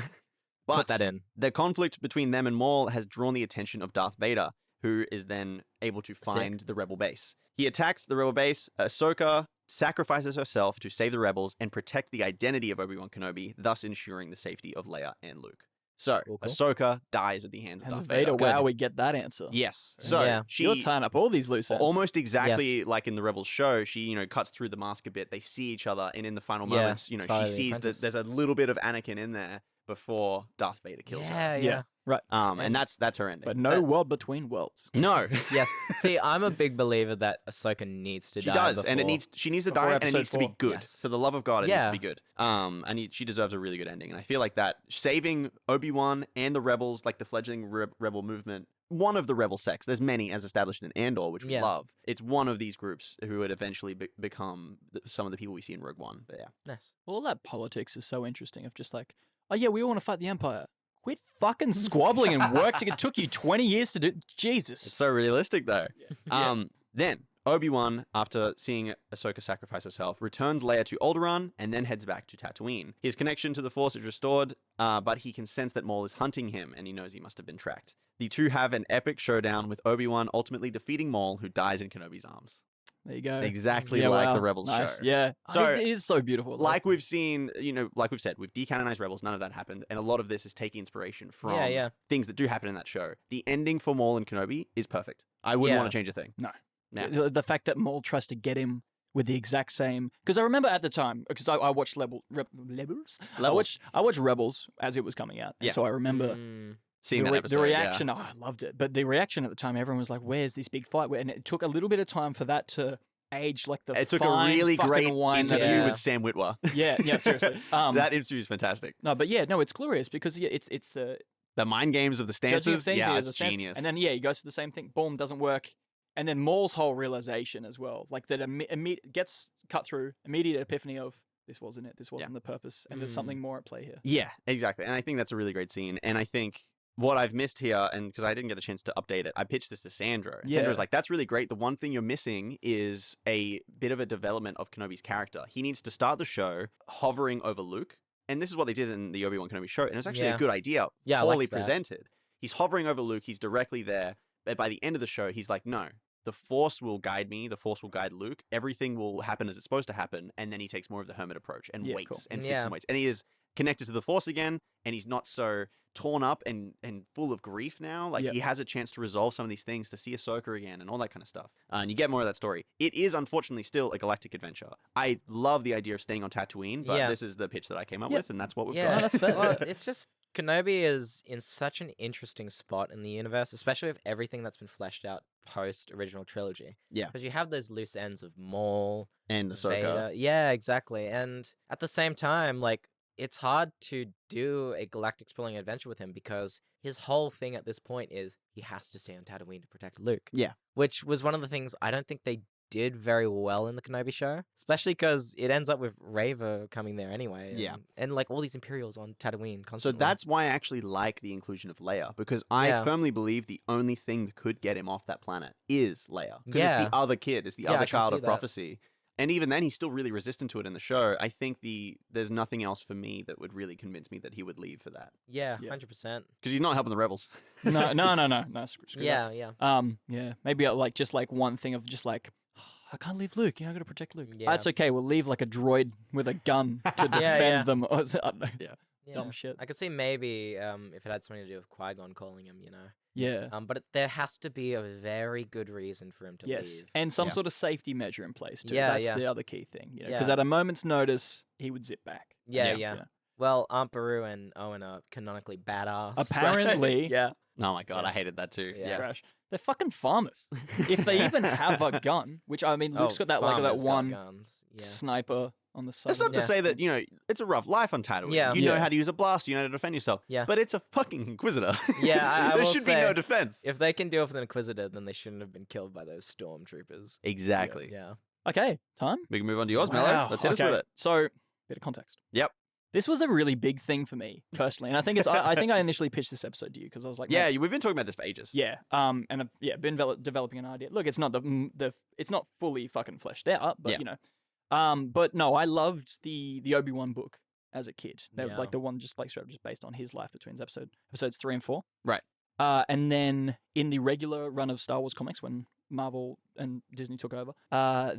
Speaker 1: But
Speaker 3: Put that in.
Speaker 1: the conflict between them and Maul has drawn the attention of Darth Vader, who is then able to find the rebel base. He attacks the rebel base. Ahsoka sacrifices herself to save the rebels and protect the identity of Obi-Wan Kenobi, thus ensuring the safety of Leia and Luke. So,
Speaker 3: Cool.
Speaker 1: Ahsoka dies at the hands of
Speaker 2: Hands
Speaker 1: Darth
Speaker 2: of Vader.
Speaker 1: Vader.
Speaker 2: Wow, we get that answer.
Speaker 1: Yes. So
Speaker 3: Yeah.
Speaker 1: she
Speaker 2: You're tying up all these loose ends.
Speaker 1: almost exactly like in the Rebels show, she, cuts through the mask a bit. They see each other, and in the final
Speaker 3: Yeah,
Speaker 1: moments, she
Speaker 3: Charlie the
Speaker 1: sees that
Speaker 3: Apprentice.
Speaker 1: there's a little bit of Anakin in there before Darth Vader kills her.
Speaker 3: Yeah.
Speaker 2: Right.
Speaker 1: And that's her ending.
Speaker 2: But no world between worlds.
Speaker 1: No.
Speaker 3: Yes. See, I'm a big believer that Ahsoka needs to
Speaker 1: She
Speaker 3: die.
Speaker 1: does, and
Speaker 3: before-
Speaker 1: she needs to
Speaker 2: before
Speaker 1: die, and it
Speaker 2: episode
Speaker 1: needs to be
Speaker 2: 4.
Speaker 1: good.
Speaker 3: Yes.
Speaker 1: For the love of God, it needs to
Speaker 3: Yeah.
Speaker 1: be good. She deserves a really good ending, and I feel like that saving Obi-Wan and the rebels, like the fledgling rebel movement, one of the rebel sects. There's many as established in Andor, which we
Speaker 3: Yeah.
Speaker 1: love. It's one of these groups who would eventually become some of the people we see in Rogue One. But yeah,
Speaker 3: Nice.
Speaker 2: All that politics is so interesting. Of just like, oh yeah, we all want to fight the Empire. Quit fucking squabbling and work. It took you 20 years to do. Jesus.
Speaker 1: it's so realistic though. Then Obi-Wan, after seeing Ahsoka sacrifice herself, returns Leia to Alderaan and then heads back to Tatooine. His connection to the Force is restored, but he can sense that Maul is hunting him, and he knows he must have been tracked. The two have an epic showdown, with Obi-Wan ultimately defeating Maul, who dies in Kenobi's arms.
Speaker 2: There you go.
Speaker 1: Exactly like the Rebels
Speaker 2: nice.
Speaker 1: show.
Speaker 2: Yeah.
Speaker 1: So
Speaker 2: it is so beautiful.
Speaker 1: Like we've seen, like we've said, we've decanonized Rebels. None of that happened. And a lot of this is taking inspiration from things that do happen in that show. The ending for Maul and Kenobi is perfect. I wouldn't want to change a thing.
Speaker 2: No.
Speaker 1: Nah.
Speaker 2: The fact that Maul tries to get him with the exact same... Because I remember at the time, because I watched Rebels? I watched Rebels as it was coming out. And so I remember...
Speaker 1: Seeing that episode,
Speaker 2: the reaction, I loved it. But the reaction at the time, everyone was like, where's this big fight? And it took a little bit of time for that to age like the
Speaker 1: It took a really great interview with Sam Witwer.
Speaker 2: Yeah, seriously.
Speaker 1: That interview is fantastic.
Speaker 2: No, but it's glorious because it's
Speaker 1: the mind games of the stances. Yeah, it's genius.
Speaker 2: And then, he goes to the same thing. Boom, doesn't work. And then Maul's whole realization as well, like that gets cut through, immediate epiphany of, this wasn't it, this wasn't the purpose, and there's something more at play here.
Speaker 1: Yeah, exactly. And I think that's a really great scene. And I think what I've missed here, and because I didn't get a chance to update it, I pitched this to Sandra. And Sandra's like, that's really great. The one thing you're missing is a bit of a development of Kenobi's character. He needs to start the show hovering over Luke. And this is what they did in the Obi-Wan Kenobi show. And it's actually a good idea, poorly presented. He's hovering over Luke. He's directly there. But by the end of the show, he's like, no, the Force will guide me. The Force will guide Luke. Everything will happen as it's supposed to happen. And then he takes more of the hermit approach and waits and sits and waits. And he is connected to the Force again. And he's not so torn up and full of grief now. Like, he has a chance to resolve some of these things, to see Ahsoka again and all that kind of stuff. And you get more of that story. It is, unfortunately, still a galactic adventure. I love the idea of staying on Tatooine, but this is the pitch that I came up with, and that's what we've got.
Speaker 2: No, that's fair.
Speaker 3: Well, it's just... Kenobi is in such an interesting spot in the universe, especially with everything that's been fleshed out post-original trilogy. Yeah. Because you have those loose ends of Maul
Speaker 1: and Ahsoka.
Speaker 3: Vader. Yeah, exactly. And at the same time, like, it's hard to do a galactic sprawling adventure with him because his whole thing at this point is he has to stay on Tatooine to protect Luke. Yeah. Which was one of the things I don't think they did very well in the Kenobi show, especially because it ends up with Reva coming there anyway. And like all these Imperials on Tatooine constantly.
Speaker 1: So that's why I actually like the inclusion of Leia, because I firmly believe the only thing that could get him off that planet is Leia. Because it's the other kid, it's the other child of prophecy. And even then, he's still really resistant to it in the show. I think there's nothing else for me that would really convince me that he would leave for that.
Speaker 3: Yeah, 100%.
Speaker 1: Because he's not helping the rebels.
Speaker 2: No. Screw that. Yeah. Maybe like just like one thing of just like, I can't leave Luke. I got to protect Luke. Yeah. That's okay. We'll leave like a droid with a gun to defend them. I don't know. Dumb shit.
Speaker 3: I could see maybe if it had something to do with Qui-Gon calling him,
Speaker 2: Yeah.
Speaker 3: But there has to be a very good reason for him to leave.
Speaker 2: And some sort of safety measure in place too. That's the other key thing. Because at a moment's notice, he would zip back.
Speaker 3: Yeah. Well, Aunt Beru and Owen are canonically badass.
Speaker 2: Apparently.
Speaker 1: Oh my god, I hated that too.
Speaker 2: It's trash. They're fucking farmers. If they even have a gun, which I mean, Luke's got that one sniper on the side.
Speaker 1: That's not to say that, it's a rough life on Tatooine.
Speaker 3: Yeah.
Speaker 1: You know how to use a blaster, you know how to defend yourself.
Speaker 3: Yeah.
Speaker 1: But it's a fucking Inquisitor.
Speaker 3: Yeah,
Speaker 1: there should be no defense.
Speaker 3: If they can deal with an Inquisitor, then they shouldn't have been killed by those stormtroopers.
Speaker 1: Exactly.
Speaker 3: Yeah.
Speaker 2: Okay, time?
Speaker 1: We can move on to yours, Mello. Let's hit us with it.
Speaker 2: So, bit of context.
Speaker 1: Yep.
Speaker 2: This was a really big thing for me personally, and I think I think I initially pitched this episode to you because I was like,
Speaker 1: we've been talking about this for ages.
Speaker 2: Yeah, and I've been developing an idea. Look, it's not it's not fully fucking fleshed out, but but no, I loved the Obi-Wan book as a kid. They were like the one just based on his life between episodes 3 and 4.
Speaker 1: Right.
Speaker 2: And then in the regular run of Star Wars comics, when Marvel and Disney took over,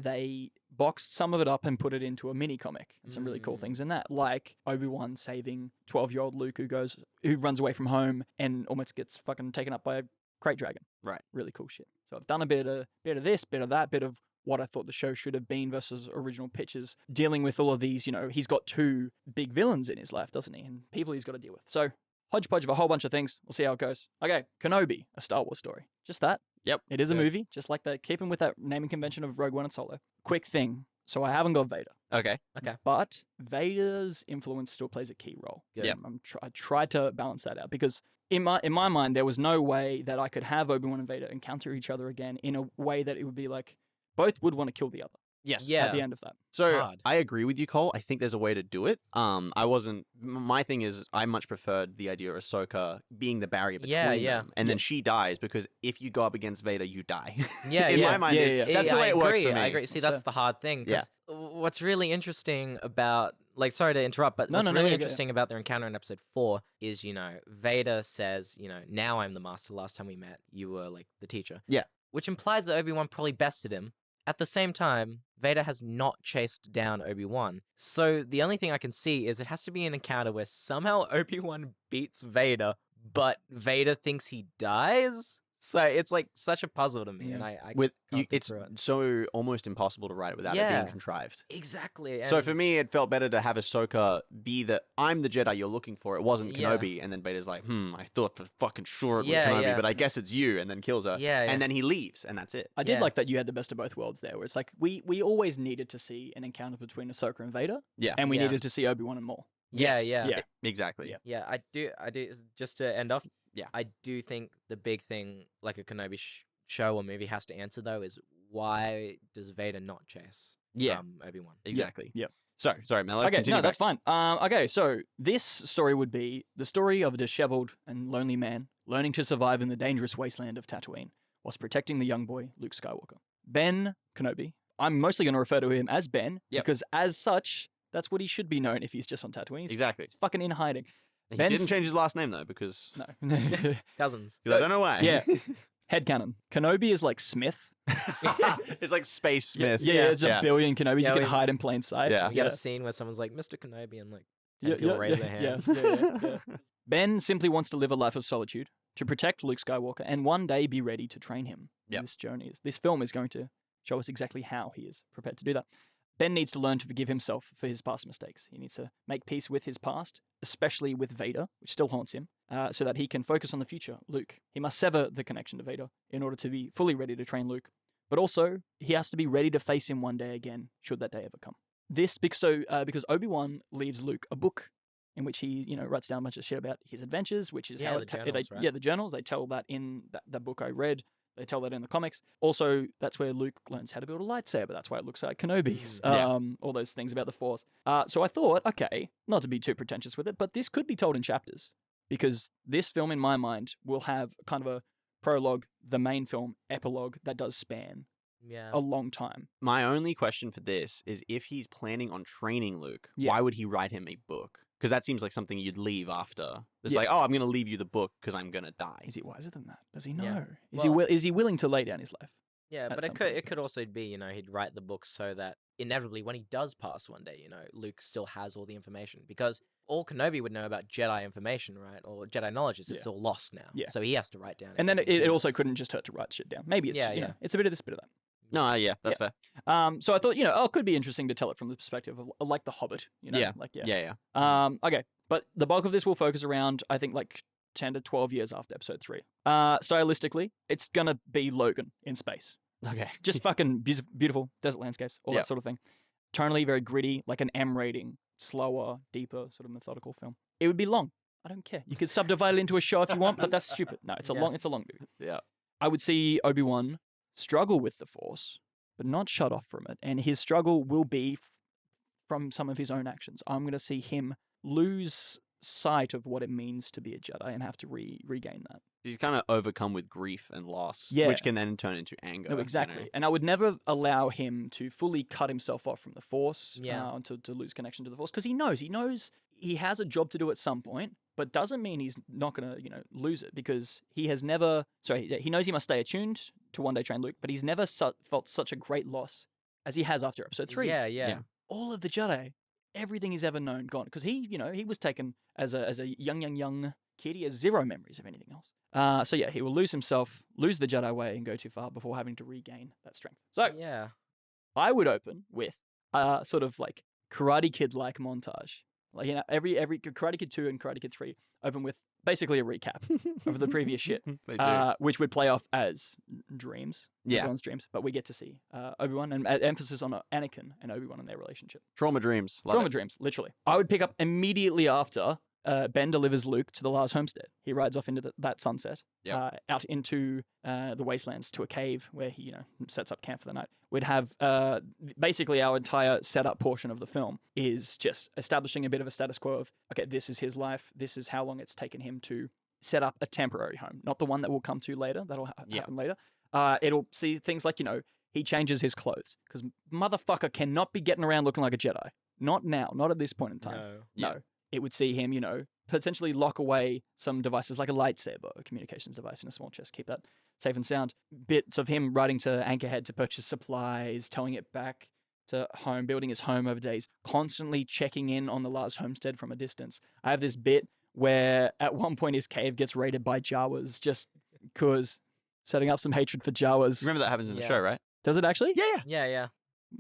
Speaker 2: they boxed some of it up and put it into a mini comic. And some really cool things in that, like Obi-Wan saving 12-year-old Luke who runs away from home and almost gets fucking taken up by a crate dragon.
Speaker 1: Right.
Speaker 2: Really cool shit. So I've done a bit of this, bit of that, bit of what I thought the show should have been versus original pitches, dealing with all of these, he's got 2 big villains in his life, doesn't he? And people he's got to deal with. So hodgepodge of a whole bunch of things. We'll see how it goes. Okay, Kenobi, a Star Wars story. Just that.
Speaker 1: Yep.
Speaker 2: It is a movie, just like keeping with that naming convention of Rogue One and Solo. Quick thing. So I haven't got Vader.
Speaker 1: Okay.
Speaker 2: But Vader's influence still plays a key role.
Speaker 1: Yeah.
Speaker 2: I tried to balance that out because in my mind, there was no way that I could have Obi-Wan and Vader encounter each other again in a way that it would be like both would want to kill the other.
Speaker 1: Yes.
Speaker 3: Yeah.
Speaker 2: at the end of that.
Speaker 1: So
Speaker 3: hard.
Speaker 1: I agree with you, Cole. I think there's a way to do it. My thing is I much preferred the idea of Ahsoka being the barrier between them. And then she dies because if you go up against Vader, you die.
Speaker 3: Yeah,
Speaker 1: In my mind, that's the way it works for me.
Speaker 3: I agree. See, that's the hard thing.
Speaker 1: Yeah.
Speaker 3: What's really interesting about, like, sorry to interrupt, but what's
Speaker 2: No,
Speaker 3: really
Speaker 2: you're
Speaker 3: interesting about their encounter in episode 4 is, Vader says, now I'm the master. Last time we met, you were, like, the teacher.
Speaker 1: Yeah.
Speaker 3: Which implies that Obi-Wan probably bested him. At the same time, Vader has not chased down Obi-Wan. So the only thing I can see is it has to be an encounter where somehow Obi-Wan beats Vader, but Vader thinks he dies? So it's like such a puzzle to me, and I can't think
Speaker 1: it's
Speaker 3: through it.
Speaker 1: so almost impossible to write it without it being contrived.
Speaker 3: Exactly.
Speaker 1: So for me, it felt better to have Ahsoka be I'm the Jedi you're looking for. It wasn't Kenobi, and then Vader's like, I thought for fucking sure it was Kenobi, but I guess it's you, and then kills her. And then he leaves, and that's it.
Speaker 2: I did like that you had the best of both worlds there, where it's like we always needed to see an encounter between Ahsoka and Vader, and we needed to see Obi-Wan and Maul.
Speaker 3: Yeah.
Speaker 1: Exactly.
Speaker 3: Yeah, I do. Just to end off,
Speaker 1: Yeah.
Speaker 3: I do think the big thing, like a Kenobi show or movie has to answer, though, is why does Vader not chase Obi-Wan?
Speaker 1: Exactly.
Speaker 2: Yeah.
Speaker 1: Sorry, Mello.
Speaker 2: Okay,
Speaker 1: continue
Speaker 2: no,
Speaker 1: back.
Speaker 2: that's fine. Okay, so this story would be the story of a disheveled and lonely man learning to survive in the dangerous wasteland of Tatooine whilst protecting the young boy, Luke Skywalker. Ben Kenobi. I'm mostly going to refer to him as Ben because as such, that's what he should be known if he's just on Tatooine. He's fucking in hiding.
Speaker 1: He didn't change his last name, though, because...
Speaker 2: No.
Speaker 3: Cousins.
Speaker 1: I don't know why.
Speaker 2: Yeah. Headcanon. Kenobi is like Smith.
Speaker 1: It's like Space Smith.
Speaker 2: Yeah, it's a billion Kenobis you can hide in plain sight.
Speaker 1: Yeah.
Speaker 3: You got a scene where someone's like, Mr. Kenobi, and like 10 people raise their hands.
Speaker 2: Yeah. Ben simply wants to live a life of solitude, to protect Luke Skywalker, and one day be ready to train him. This film is going to show us exactly how he is prepared to do that. Ben needs to learn to forgive himself for his past mistakes. He needs to make peace with his past, especially with Vader, which still haunts him, so that he can focus on the future, Luke. He must sever the connection to Vader in order to be fully ready to train Luke. But also, he has to be ready to face him one day again, should that day ever come. This because Obi-Wan leaves Luke a book in which he, writes down a bunch of shit about his adventures, which is how
Speaker 3: the journals, right?
Speaker 2: the journals. They tell that in that book I read. They tell that in the comics. Also, that's where Luke learns how to build a lightsaber. That's why it looks like Kenobi's. All those things about the Force. So I thought, okay, not to be too pretentious with it, but this could be told in chapters. Because this film, in my mind, will have kind of a prologue, the main film, epilogue that does span a long time.
Speaker 1: My only question for this is if he's planning on training Luke, why would he write him a book? Because that seems like something you'd leave after. It's like, I'm going to leave you the book because I'm going to die.
Speaker 2: Is he wiser than that? Does he know?
Speaker 3: Yeah.
Speaker 2: Is he willing to lay down his life?
Speaker 3: Yeah, but it could also be, he'd write the book so that inevitably when he does pass one day, Luke still has all the information. Because all Kenobi would know about Jedi information, right? Or Jedi knowledge is it's all lost now. Yeah. So he has to write down.
Speaker 2: And then it also couldn't just hurt to write shit down. Maybe it's, it's a bit of this, bit of that.
Speaker 1: No, that's fair.
Speaker 2: So I thought, it could be interesting to tell it from the perspective of like The Hobbit, Okay, but the bulk of this will focus around, I think, like 10 to 12 years after episode 3. Stylistically, it's gonna be Logan in space.
Speaker 1: Okay.
Speaker 2: Just fucking beautiful desert landscapes, all that sort of thing. Tonally very gritty, like an M rating, slower, deeper, sort of methodical film. It would be long. I don't care. You could subdivide it into a show if you want, but that's stupid. No, it's a long movie.
Speaker 1: Yeah.
Speaker 2: I would see Obi-Wan struggle with the Force, but not shut off from it. And his struggle will be from some of his own actions. I'm going to see him lose sight of what it means to be a Jedi and have to regain that.
Speaker 1: He's kind of overcome with grief and loss, which can then turn into anger.
Speaker 2: No, exactly. And I would never allow him to fully cut himself off from the Force, to lose connection to the Force, because he knows he has a job to do at some point, but doesn't mean he's not going to, lose it, because he knows he must stay attuned to one day train Luke, but he's never felt such a great loss as he has after episode 3.
Speaker 3: Yeah.
Speaker 2: All of the Jedi, everything he's ever known, gone. Because he was taken as a young kid. He has zero memories of anything else. He will lose himself, lose the Jedi way, and go too far before having to regain that strength. So, I would open with sort of like Karate Kid-like montage. Like, every Karate Kid 2 and Karate Kid 3 open with basically a recap of the previous shit, which would play off as dreams, everyone's dreams. But we get to see Obi-Wan, and emphasis on Anakin and Obi-Wan and their relationship.
Speaker 1: Trauma dreams.
Speaker 2: Trauma dreams, literally. I would pick up immediately after Ben delivers Luke to the Lars homestead. He rides off into that sunset, out into the wastelands to a cave where he, sets up camp for the night. We'd have basically our entire setup portion of the film is just establishing a bit of a status quo of, okay, this is his life. This is how long it's taken him to set up a temporary home, not the one that we'll come to later. That'll happen later. It'll see things like, he changes his clothes because motherfucker cannot be getting around looking like a Jedi. Not now, not at this point in time. No. It would see him, potentially lock away some devices like a lightsaber, a communications device in a small chest, keep that safe and sound. Bits of him riding to Anchorhead to purchase supplies, towing it back to home, building his home over days, constantly checking in on the Lars homestead from a distance. I have this bit where at one point his cave gets raided by Jawas just because, setting up some hatred for Jawas.
Speaker 1: Remember that happens in the show, right?
Speaker 2: Does it actually?
Speaker 3: Yeah.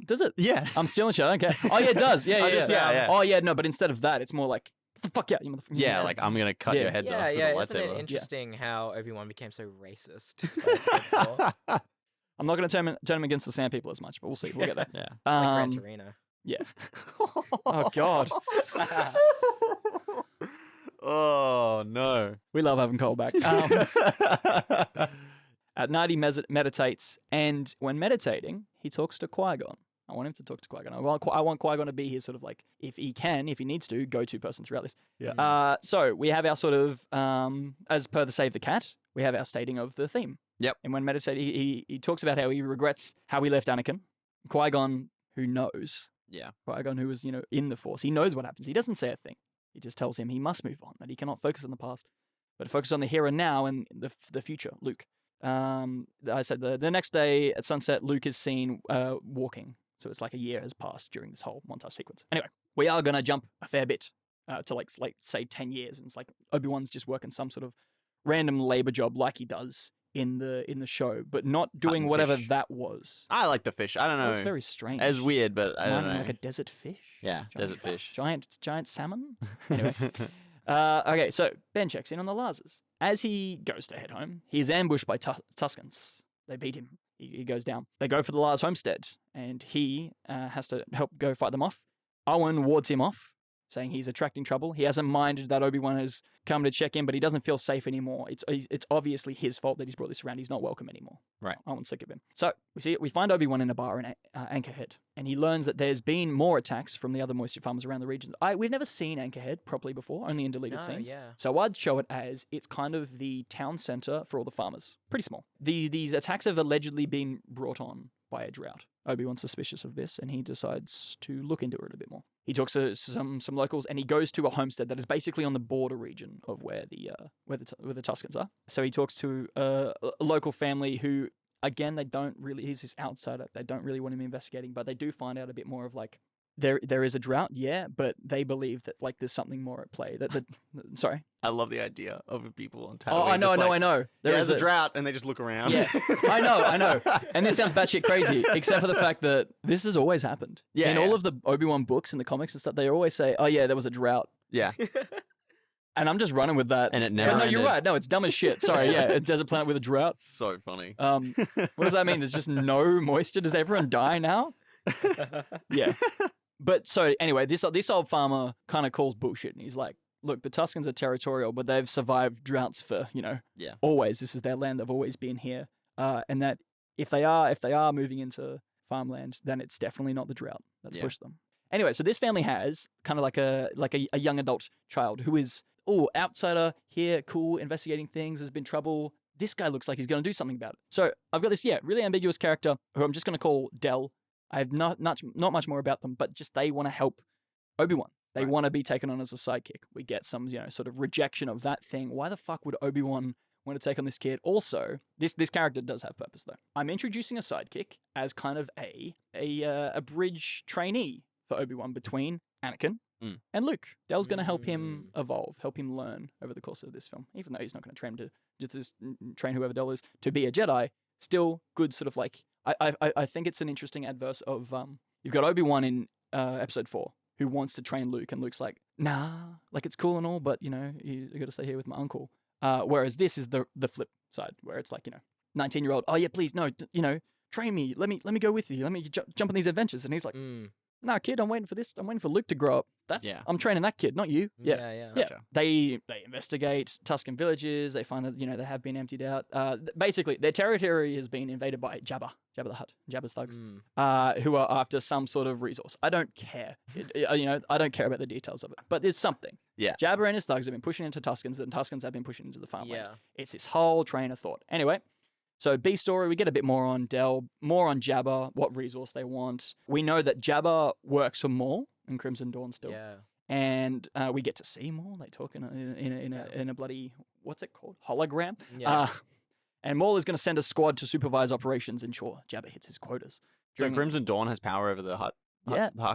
Speaker 2: Does it?
Speaker 1: Yeah.
Speaker 2: I'm stealing shit. I don't care. Oh, yeah, it does. Yeah. Oh, yeah, no, but instead of that, it's more like, the fuck yeah, you motherfucker.
Speaker 1: Yeah, like, I'm going to cut your heads off with a lightsaber.
Speaker 3: Isn't it interesting how Obi-Wan became so racist?
Speaker 2: I'm not going to turn him against the Sand People as much, but we'll see. We'll get there.
Speaker 3: It's like Gran Torino.
Speaker 2: Yeah. Oh, God.
Speaker 1: Oh, no.
Speaker 2: We love having Cole back. At night, he meditates, and when meditating, he talks to Qui-Gon. I want him to talk to Qui-Gon. I want Qui-Gon to be his sort of like, if he needs to, go-to person throughout this.
Speaker 1: Yeah.
Speaker 2: So we have our sort of, as per the Save the Cat, we have our stating of the theme.
Speaker 1: Yep.
Speaker 2: And when meditating, he talks about how he regrets how he left Anakin. Qui-Gon, who knows.
Speaker 1: Yeah.
Speaker 2: Qui-Gon, who was, in the Force. He knows what happens. He doesn't say a thing. He just tells him he must move on, that he cannot focus on the past, but focus on the here and now and the future, Luke. I said the next day at sunset, Luke is seen walking. So it's like a year has passed during this whole montage sequence. Anyway, we are going to jump a fair bit to like say 10 years. And it's like Obi-Wan's just working some sort of random labor job like he does in the show, but not doing whatever that was.
Speaker 1: I like the fish. I don't know.
Speaker 2: It's very strange.
Speaker 1: It's weird, but I don't know.
Speaker 2: Like a desert fish?
Speaker 1: Yeah, desert fish.
Speaker 2: Giant salmon? Anyway. Okay, so Ben checks in on the Larses. As he goes to head home, he is ambushed by Tuskens. They beat him. He goes down. They go for the Lars homestead, and he has to help go fight them off. Owen wards him off, saying he's attracting trouble. He hasn't minded that Obi-Wan has come to check in, but he doesn't feel safe anymore. It's obviously his fault that he's brought this around. He's not welcome anymore.
Speaker 1: Right.
Speaker 2: Owen's sick of him. So we find Obi-Wan in a bar in Anchorhead, and he learns that there's been more attacks from the other moisture farmers around the region. We've never seen Anchorhead properly before, only in deleted scenes.
Speaker 3: Yeah.
Speaker 2: So I'd show it as it's kind of the town center for all the farmers. Pretty small. These attacks have allegedly been brought on by a drought. Obi-Wan's suspicious of this, and he decides to look into it a bit more. He talks to some locals, and he goes to a homestead that is basically on the border region of where the Tuskens are. So he talks to a local family who, again, he's this outsider. They don't really want him investigating, but they do find out a bit more of like, there is a drought, yeah, but they believe that like there's something more at play. Sorry.
Speaker 1: I love the idea of people on Tatooine.
Speaker 2: Oh, I know.
Speaker 1: There's a drought, and they just look around.
Speaker 2: Yeah, I know. And this sounds batshit crazy, except for the fact that this has always happened.
Speaker 1: Yeah.
Speaker 2: In all of the Obi-Wan books and the comics and stuff, they always say, "Oh yeah, there was a drought."
Speaker 1: Yeah.
Speaker 2: And I'm just running with that.
Speaker 1: And it never
Speaker 2: But no,
Speaker 1: ended.
Speaker 2: you're right. No, it's dumb as shit. Sorry, yeah, a desert planet with a drought.
Speaker 1: So funny.
Speaker 2: What does that mean? There's just no moisture. Does everyone die now? Yeah. But so anyway, this old farmer kind of calls bullshit, and he's like, "Look, the Tuskens are territorial, but they've survived droughts for always. This is their land. They've always been here, and that if they are moving into farmland, then it's definitely not the drought that's pushed them." Anyway, so this family has kind of like a young adult child who is outsider here, cool, investigating things. There's been trouble. This guy looks like he's going to do something about it. So I've got this really ambiguous character who I'm just going to call Del. I have not much more about them, but just they want to help Obi-Wan. They want to be taken on as a sidekick. We get some, sort of rejection of that thing. Why the fuck would Obi-Wan want to take on this kid? Also, this character does have purpose though. I'm introducing a sidekick as kind of a bridge trainee for Obi-Wan between Anakin and Luke. Del's going to help him evolve, help him learn over the course of this film. Even though he's not going to train him to train whoever Del is to be a Jedi, still good sort of like. I think it's an interesting adverse of you've got Obi-Wan in episode 4 who wants to train Luke, and Luke's like, nah, like it's cool and all, but you got to stay here with my uncle. Whereas this is the flip side where it's like 19-year-old, oh yeah, please no, train me, let me go with you, let me jump on these adventures, and he's like, nah, kid, I'm waiting for this. I'm waiting for Luke to grow up. I'm training that kid, not you. Yeah.
Speaker 1: Gotcha.
Speaker 2: They investigate Tusken villages. They find that they have been emptied out. Basically, their territory has been invaded by Jabba the Hutt, Jabba's thugs, who are after some sort of resource. I don't care. I don't care about the details of it, but there's something.
Speaker 1: Yeah.
Speaker 2: Jabba and his thugs have been pushing into Tuskens, and Tuskens have been pushing into the farmland.
Speaker 3: Yeah.
Speaker 2: It's this whole train of thought. Anyway. So B story, we get a bit more on Del, more on Jabba, what resource they want. We know that Jabba works for Maul in Crimson Dawn still.
Speaker 3: Yeah.
Speaker 2: And we get to see Maul. They talk in a bloody, what's it called? Hologram.
Speaker 3: Yeah.
Speaker 2: And Maul is going to send a squad to supervise operations, and sure, Jabba hits his quotas.
Speaker 1: So Crimson Dawn has power over the Hutt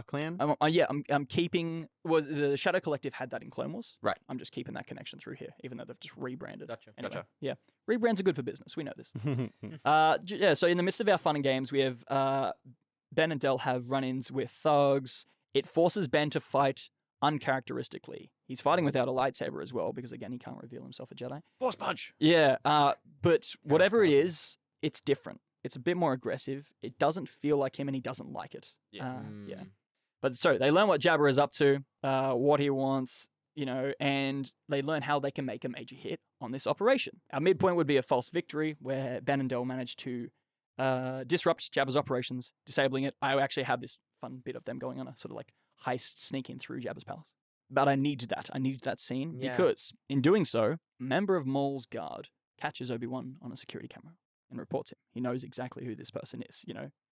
Speaker 1: clan?
Speaker 2: I'm keeping... the Shadow Collective had that in Clone Wars.
Speaker 1: Right.
Speaker 2: I'm just keeping that connection through here, even though they've just rebranded.
Speaker 3: Gotcha.
Speaker 2: Yeah. Rebrands are good for business. We know this. So in the midst of our fun and games, we have Ben and Del have run-ins with thugs. It forces Ben to fight uncharacteristically. He's fighting without a lightsaber as well, because again, he can't reveal himself a Jedi.
Speaker 1: Force punch!
Speaker 2: Yeah, but whatever it is, it's different. It's a bit more aggressive. It doesn't feel like him, and he doesn't like it. Yeah. But so they learn what Jabba is up to, what he wants, and they learn how they can make a major hit on this operation. Our midpoint would be a false victory, where Ben and Del manage to disrupt Jabba's operations, disabling it. I actually have this fun bit of them going on a sort of like heist sneak in through Jabba's palace. But I needed that scene, because in doing so, a member of Maul's guard catches Obi-Wan on a security camera and reports him. He knows exactly who this person is,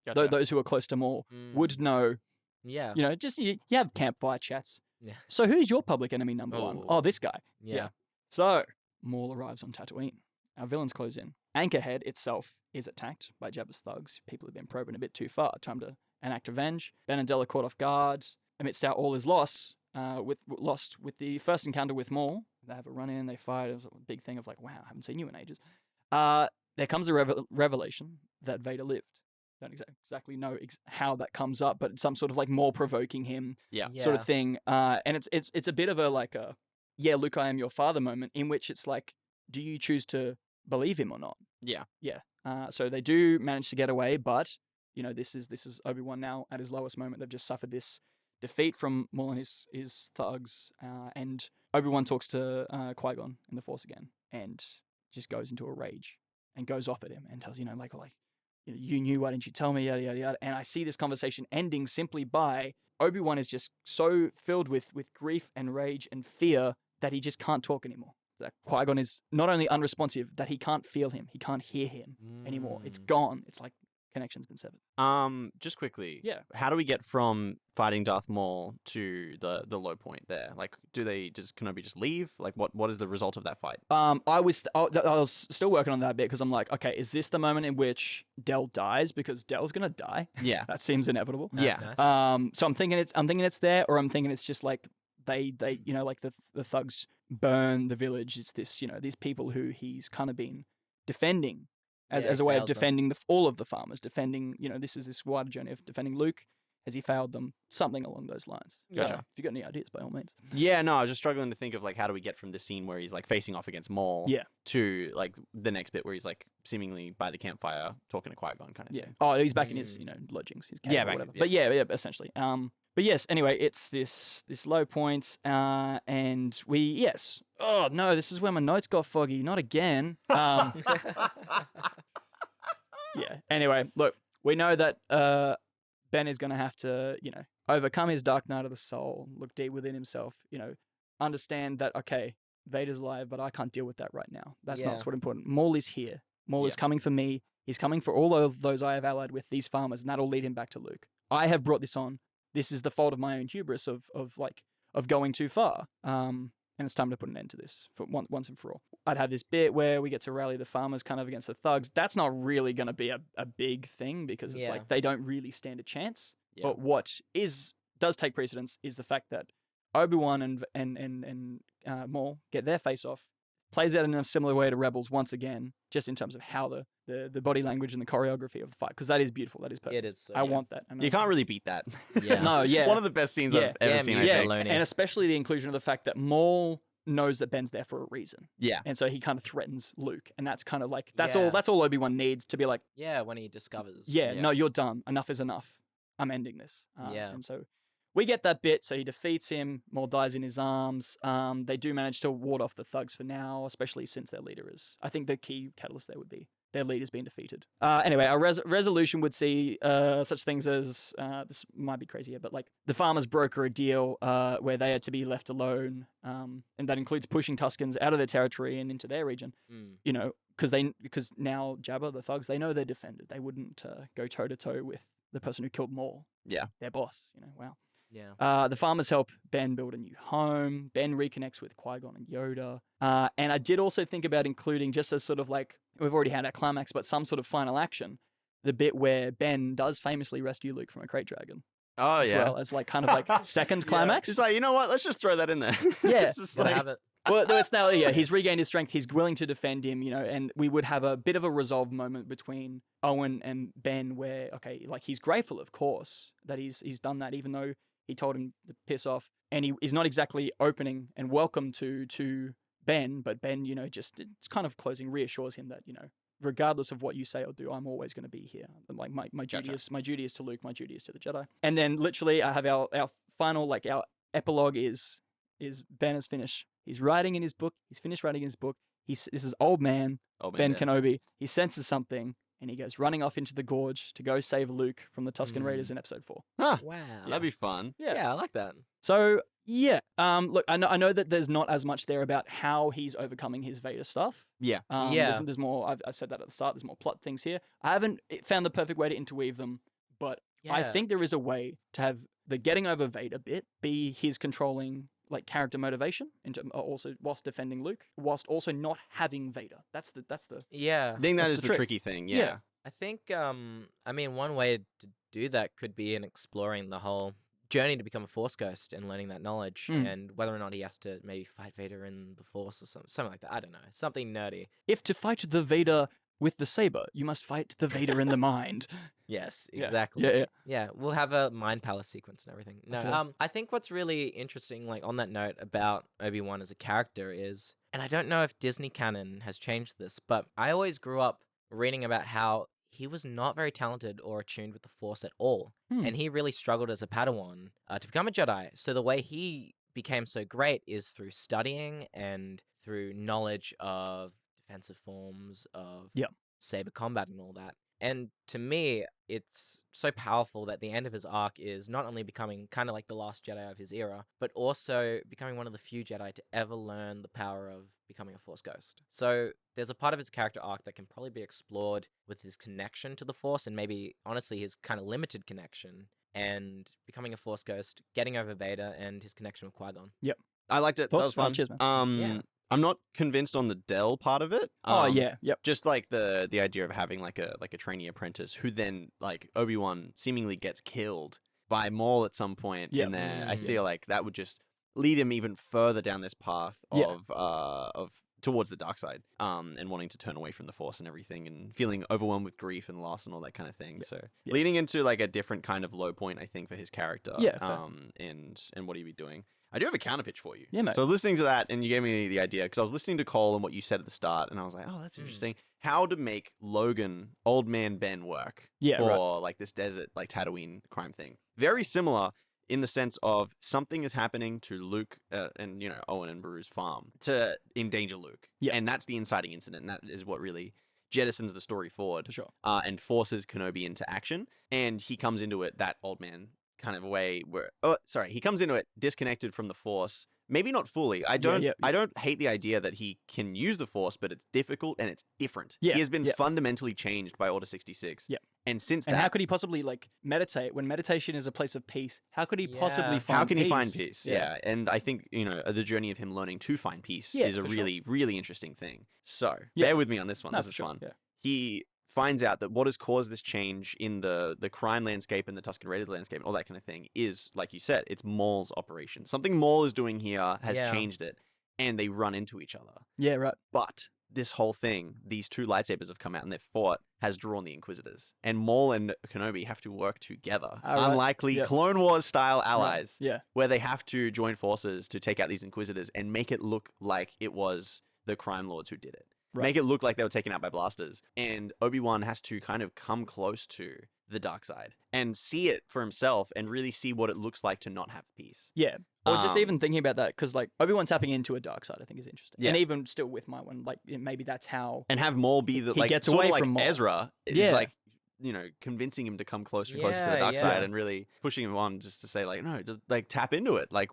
Speaker 1: Gotcha.
Speaker 2: Those who are close to Maul would know.
Speaker 3: Yeah.
Speaker 2: Just you have campfire chats.
Speaker 3: Yeah.
Speaker 2: So who's your public enemy number one? Oh, this guy.
Speaker 3: Yeah.
Speaker 2: So Maul arrives on Tatooine. Our villains close in. Anchorhead itself is attacked by Jabba's thugs. People have been probing a bit too far. Time to enact revenge. Ben and Del are caught off guard. Amidst our all is lost with the first encounter with Maul. They have a run-in. They fight. It was a big thing of like, wow, I haven't seen you in ages. There comes a revelation that Vader lived. Don't exactly know how that comes up, but it's some sort of like more provoking him sort of thing. And it's a bit of a like a, Luke, I am your father moment, in which it's like, do you choose to believe him or not?
Speaker 1: Yeah.
Speaker 2: So they do manage to get away, but this is Obi-Wan now at his lowest moment. They've just suffered this defeat from Maul and his thugs, and Obi-Wan talks to Qui-Gon in the Force again, and just goes into a rage and goes off at him and tells you knew, why didn't you tell me, yada yada yada. And I see this conversation ending simply by Obi-Wan is just so filled with grief and rage and fear that he just can't talk anymore. That Qui-Gon is not only unresponsive, that he can't feel him, he can't hear him anymore. It's gone. It's like connection's been severed.
Speaker 1: Just quickly.
Speaker 2: Yeah.
Speaker 1: How do we get from fighting Darth Maul to the low point there? Like, does Kenobi just leave? Like, what is the result of that fight? I was still working on that bit, because I'm like, okay, is this the moment in which Del dies? Because Del's gonna die. Yeah.
Speaker 2: That seems inevitable.
Speaker 3: Nice.
Speaker 2: So I'm thinking it's there, or I'm thinking it's just like they like the thugs burn the village. It's this, these people who he's kind of been defending as a way of defending all of the farmers, defending, this wider journey of defending Luke. Has he failed them? Something along those lines.
Speaker 1: Gotcha.
Speaker 2: If you got any ideas, by all means.
Speaker 1: Yeah, no, I was just struggling to think of like, how do we get from the scene where he's like facing off against Maul to like the next bit where he's like seemingly by the campfire talking to Qui-Gon kind of thing.
Speaker 2: Oh, he's back in his, lodgings. His cave or whatever. But essentially. But yes, anyway, it's this low point, and oh no, this is where my notes got foggy. Not again. Anyway, look, we know that Ben is going to have to, overcome his dark night of the soul, look deep within himself, understand that, okay, Vader's alive, but I can't deal with that right now. That's not what's important. Maul is here. Maul is coming for me. He's coming for all of those I have allied with, these farmers, and that'll lead him back to Luke. I have brought this on. This is the fault of my own hubris of going too far. And it's time to put an end to this for once and for all. I'd have this bit where we get to rally the farmers kind of against the thugs. That's not really going to be a big thing, because it's like they don't really stand a chance. Yeah. But what does take precedence is the fact that Obi-Wan and Maul get their face off. Plays out in a similar way to Rebels once again, just in terms of how the body language and the choreography of the fight, because that is beautiful. That is perfect.
Speaker 3: It is. So,
Speaker 2: I want that.
Speaker 1: You can't really beat that.
Speaker 3: Yeah.
Speaker 2: No, yeah.
Speaker 1: One of the best scenes I've ever seen.
Speaker 2: And especially the inclusion of the fact that Maul knows that Ben's there for a reason.
Speaker 1: Yeah.
Speaker 2: And so he kind of threatens Luke, and that's kind of like that's all Obi-Wan needs to be like.
Speaker 3: Yeah, when he discovers.
Speaker 2: No, you're done. Enough is enough. I'm ending this.
Speaker 3: Yeah.
Speaker 2: And so we get that bit. So he defeats him. Maul dies in his arms. They do manage to ward off the thugs for now, especially since their leader is. I think the key catalyst there would be their leader's been defeated. Anyway, our resolution would see such things as this might be crazy here, but like the farmers broker a deal where they are to be left alone, and that includes pushing Tuskens out of their territory and into their region. You know, because now Jabba, the thugs, they know they're defended. They wouldn't go toe to toe with the person who killed Maul.
Speaker 1: Yeah,
Speaker 2: their boss. You know, wow.
Speaker 3: Yeah.
Speaker 2: The farmers help Ben build a new home. Ben reconnects with Qui-Gon and Yoda. And I did also think about including, just as sort of like, we've already had our climax, but some sort of final action, the bit where Ben does famously rescue Luke from a crate dragon.
Speaker 1: Oh,
Speaker 2: as well as like kind of like second climax.
Speaker 1: He's like, you know what? Let's just throw that in there.
Speaker 2: Yeah.
Speaker 1: It's just like...
Speaker 3: have it.
Speaker 2: Well, it's now, he's regained his strength. He's willing to defend him, you know, and we would have a bit of a resolved moment between Owen and Ben where, okay, like he's grateful, of course, that he's done that, even though he told him to piss off. And he is not exactly opening and welcome to Ben, but Ben, you know, just it's kind of closing reassures him that, you know, regardless of what you say or do, I'm always going to be here. Like my duty is to Luke, my duty is to the Jedi. And then literally I have our final, like our epilogue is Ben has finished. He's writing in his book. He's finished writing his book. This is old man Ben Kenobi. He senses something and he goes running off into the gorge to go save Luke from the Tusken Raiders in episode 4.
Speaker 1: Huh.
Speaker 3: Wow.
Speaker 1: That'd be fun.
Speaker 3: Yeah, I like that.
Speaker 2: So yeah, look, I know that there's not as much there about how he's overcoming his Vader stuff.
Speaker 1: Yeah.
Speaker 2: There's more. I said that at the start. There's more plot things here. I haven't found the perfect way to interweave them, but I think there is a way to have the getting over Vader bit be his controlling like character motivation, into also whilst defending Luke, whilst also not having Vader. That's the
Speaker 3: Yeah.
Speaker 1: I think that is
Speaker 2: the
Speaker 1: the tricky thing. Yeah.
Speaker 3: I think I mean one way to do that could be in exploring the whole journey to become a Force ghost and learning that knowledge, and whether or not he has to maybe fight Vader in the Force or something like that. I don't know, something nerdy.
Speaker 2: If to fight the Vader with the saber, you must fight the Vader in the mind.
Speaker 3: Yes, exactly.
Speaker 2: Yeah.
Speaker 3: Yeah, we'll have a mind palace sequence and everything. No,
Speaker 2: Okay.
Speaker 3: I think what's really interesting, like on that note about Obi-Wan as a character is, and I don't know if Disney canon has changed this, but I always grew up reading about how he was not very talented or attuned with the Force at all. And he really struggled as a Padawan to become a Jedi. So the way he became so great is through studying and through knowledge of defensive forms of saber combat and all that. And to me, it's so powerful that the end of his arc is not only becoming kind of like the last Jedi of his era, but also becoming one of the few Jedi to ever learn the power of becoming a Force ghost. So there's a part of his character arc that can probably be explored with his connection to the Force and maybe, honestly, his kind of limited connection and becoming a Force ghost, getting over Vader and his connection with Qui-Gon.
Speaker 2: Yep.
Speaker 1: I liked it.
Speaker 2: Thoughts?
Speaker 1: That was fun.
Speaker 2: Cheers, man.
Speaker 1: I'm not convinced on the Del part of it.
Speaker 2: Yep.
Speaker 1: Just like the idea of having like a trainee apprentice who then like Obi-Wan seemingly gets killed by Maul at some point in there. I feel like that would just lead him even further down this path of towards the dark side, and wanting to turn away from the Force and everything, and feeling overwhelmed with grief and loss and all that kind of thing. So leading into like a different kind of low point, I think, for his character. And what he'd be doing. I do have a counter pitch for you.
Speaker 2: Yeah, mate.
Speaker 1: So I was listening to that, and you gave me the idea because I was listening to Cole and what you said at the start, and I was like, oh, that's interesting. How to make Logan, old man Ben, work for like this desert, like Tatooine crime thing. Very similar in the sense of something is happening to Luke and, you know, Owen and Beru's farm to endanger Luke.
Speaker 2: Yeah.
Speaker 1: And that's the inciting incident. And that is what really jettisons the story forward.
Speaker 2: For sure.
Speaker 1: And forces Kenobi into action. And he comes into it that old man kind of way where he comes into it disconnected from the Force, maybe not fully. I don't hate the idea that he can use the Force, but it's difficult and it's different. He has been fundamentally changed by Order 66. And since that,
Speaker 2: how could he possibly like meditate when meditation is a place of peace? How could he possibly find
Speaker 1: how can
Speaker 2: peace?
Speaker 1: he find peace? And I think, you know, the journey of him learning to find peace is a really really interesting thing. So bear with me on this one. This is fun. He finds out that what has caused this change in the crime landscape and the Tusken Raiders landscape and all that kind of thing is, like you said, it's Maul's operation. Something Maul is doing here has changed it, and they run into each other.
Speaker 2: Yeah, right.
Speaker 1: But this whole thing, these two lightsabers have come out and they've fought, has drawn the Inquisitors. And Maul and Kenobi have to work together. Unlikely Clone Wars style allies. Where they have to join forces to take out these Inquisitors and make it look like it was the crime lords who did it. Make it look like they were taken out by blasters. And Obi-Wan has to kind of come close to the dark side and see it for himself and really see what it looks like to not have peace.
Speaker 2: Yeah. Or just even thinking about that, because like Obi-Wan tapping into a dark side, I think is interesting.
Speaker 1: Yeah.
Speaker 2: And even still with my one, like maybe that's how.
Speaker 1: And have Maul be the
Speaker 2: He
Speaker 1: like
Speaker 2: gets
Speaker 1: sort
Speaker 2: away
Speaker 1: of like
Speaker 2: from Maul.
Speaker 1: Ezra is
Speaker 2: Yeah.
Speaker 1: like, you know, convincing him to come closer and closer to the dark side and really pushing him on just to say like, no, just like tap into it. Like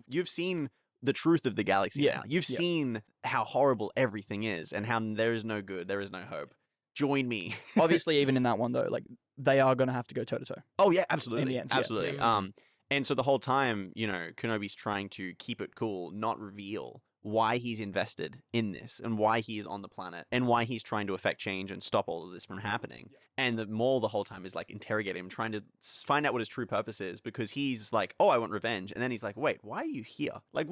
Speaker 1: you've seen the truth of the galaxy now. You've seen how horrible everything is and how there is no good, there is no hope. Join me.
Speaker 2: Obviously, even in that one though, like they are going to have to go toe to toe.
Speaker 1: Oh yeah, absolutely.
Speaker 2: In the end,
Speaker 1: absolutely.
Speaker 3: Yeah.
Speaker 1: And so the whole time, you know, Kenobi's trying to keep it cool, not reveal why he's invested in this and why he is on the planet and why he's trying to affect change and stop all of this from happening. And the Maul the whole time is like interrogating him, trying to find out what his true purpose is, because he's like, oh, I want revenge. And then he's like, wait, why are you here? Like,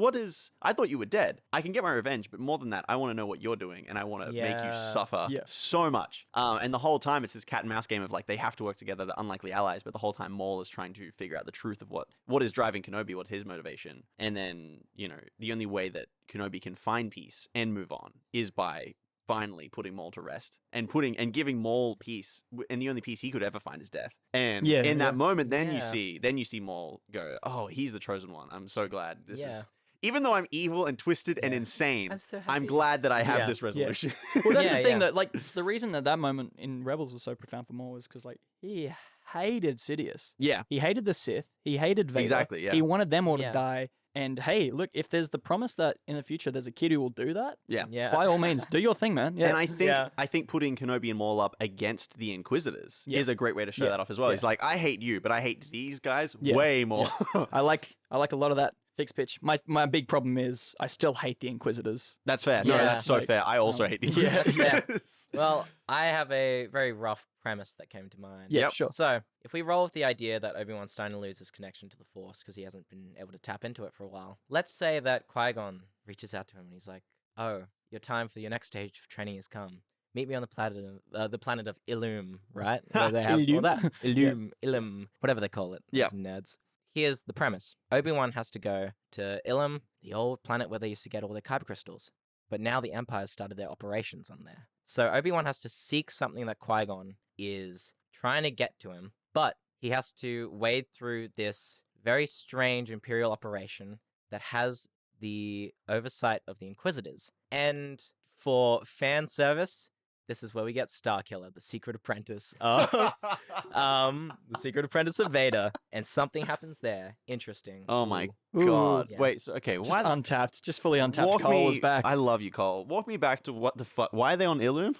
Speaker 1: I thought you were dead. I can get my revenge, but more than that, I want to know what you're doing and I want to make you suffer so much. And the whole time it's this cat and mouse game of like, they have to work together, they're unlikely allies, but the whole time Maul is trying to figure out the truth of what is driving Kenobi, what's his motivation. And then, you know, the only way that Kenobi can find peace and move on is by finally putting Maul to rest and giving Maul peace, and the only peace he could ever find is death. And in that moment, then you see Maul go, oh, he's the chosen one. I'm so glad this is. Even though I'm evil and twisted and insane, I'm glad that I have this resolution.
Speaker 2: Well, that's the thing that, like, the reason that moment in Rebels was so profound for Maul was because, like, he hated Sidious.
Speaker 1: Yeah.
Speaker 2: He hated the Sith. He hated Vader.
Speaker 1: Exactly, yeah.
Speaker 2: He wanted them all to die. And hey, look, if there's the promise that in the future there's a kid who will do that, by all means, do your thing, man. Yeah.
Speaker 1: And I think putting Kenobi and Maul up against the Inquisitors is a great way to show that off as well.
Speaker 2: Yeah.
Speaker 1: He's like, I hate you, but I hate these guys way more.
Speaker 2: I like a lot of that fixed pitch. My big problem is I still hate the Inquisitors.
Speaker 1: That's fair. No, that's so fair. I also hate the Inquisitors.
Speaker 3: Well, I have a very rough premise that came to mind.
Speaker 2: Yeah, sure.
Speaker 3: So, if we roll with the idea that Obi-Wan's starting to lose his connection to the Force because he hasn't been able to tap into it for a while, let's say that Qui-Gon reaches out to him and he's like, oh, your time for your next stage of training has come. Meet me on the planet of Ilum, right? Where they have all that. Ilum, whatever they call it. Those nerds. Here's the premise. Obi-Wan has to go to Ilum, the old planet where they used to get all their kyber crystals. But now the Empire's started their operations on there. So Obi-Wan has to seek something that Qui-Gon is trying to get to him, but he has to wade through this very strange Imperial operation that has the oversight of the Inquisitors. And for fan service, this is where we get Starkiller, the secret apprentice of the secret apprentice of Vader, and something happens there. Interesting.
Speaker 1: Oh my god!
Speaker 2: Yeah.
Speaker 1: Wait, so okay,
Speaker 2: Just untapped, just fully untapped. Cole is back.
Speaker 1: I love you, Cole. Walk me back to what the fuck? Why are they on Ilum?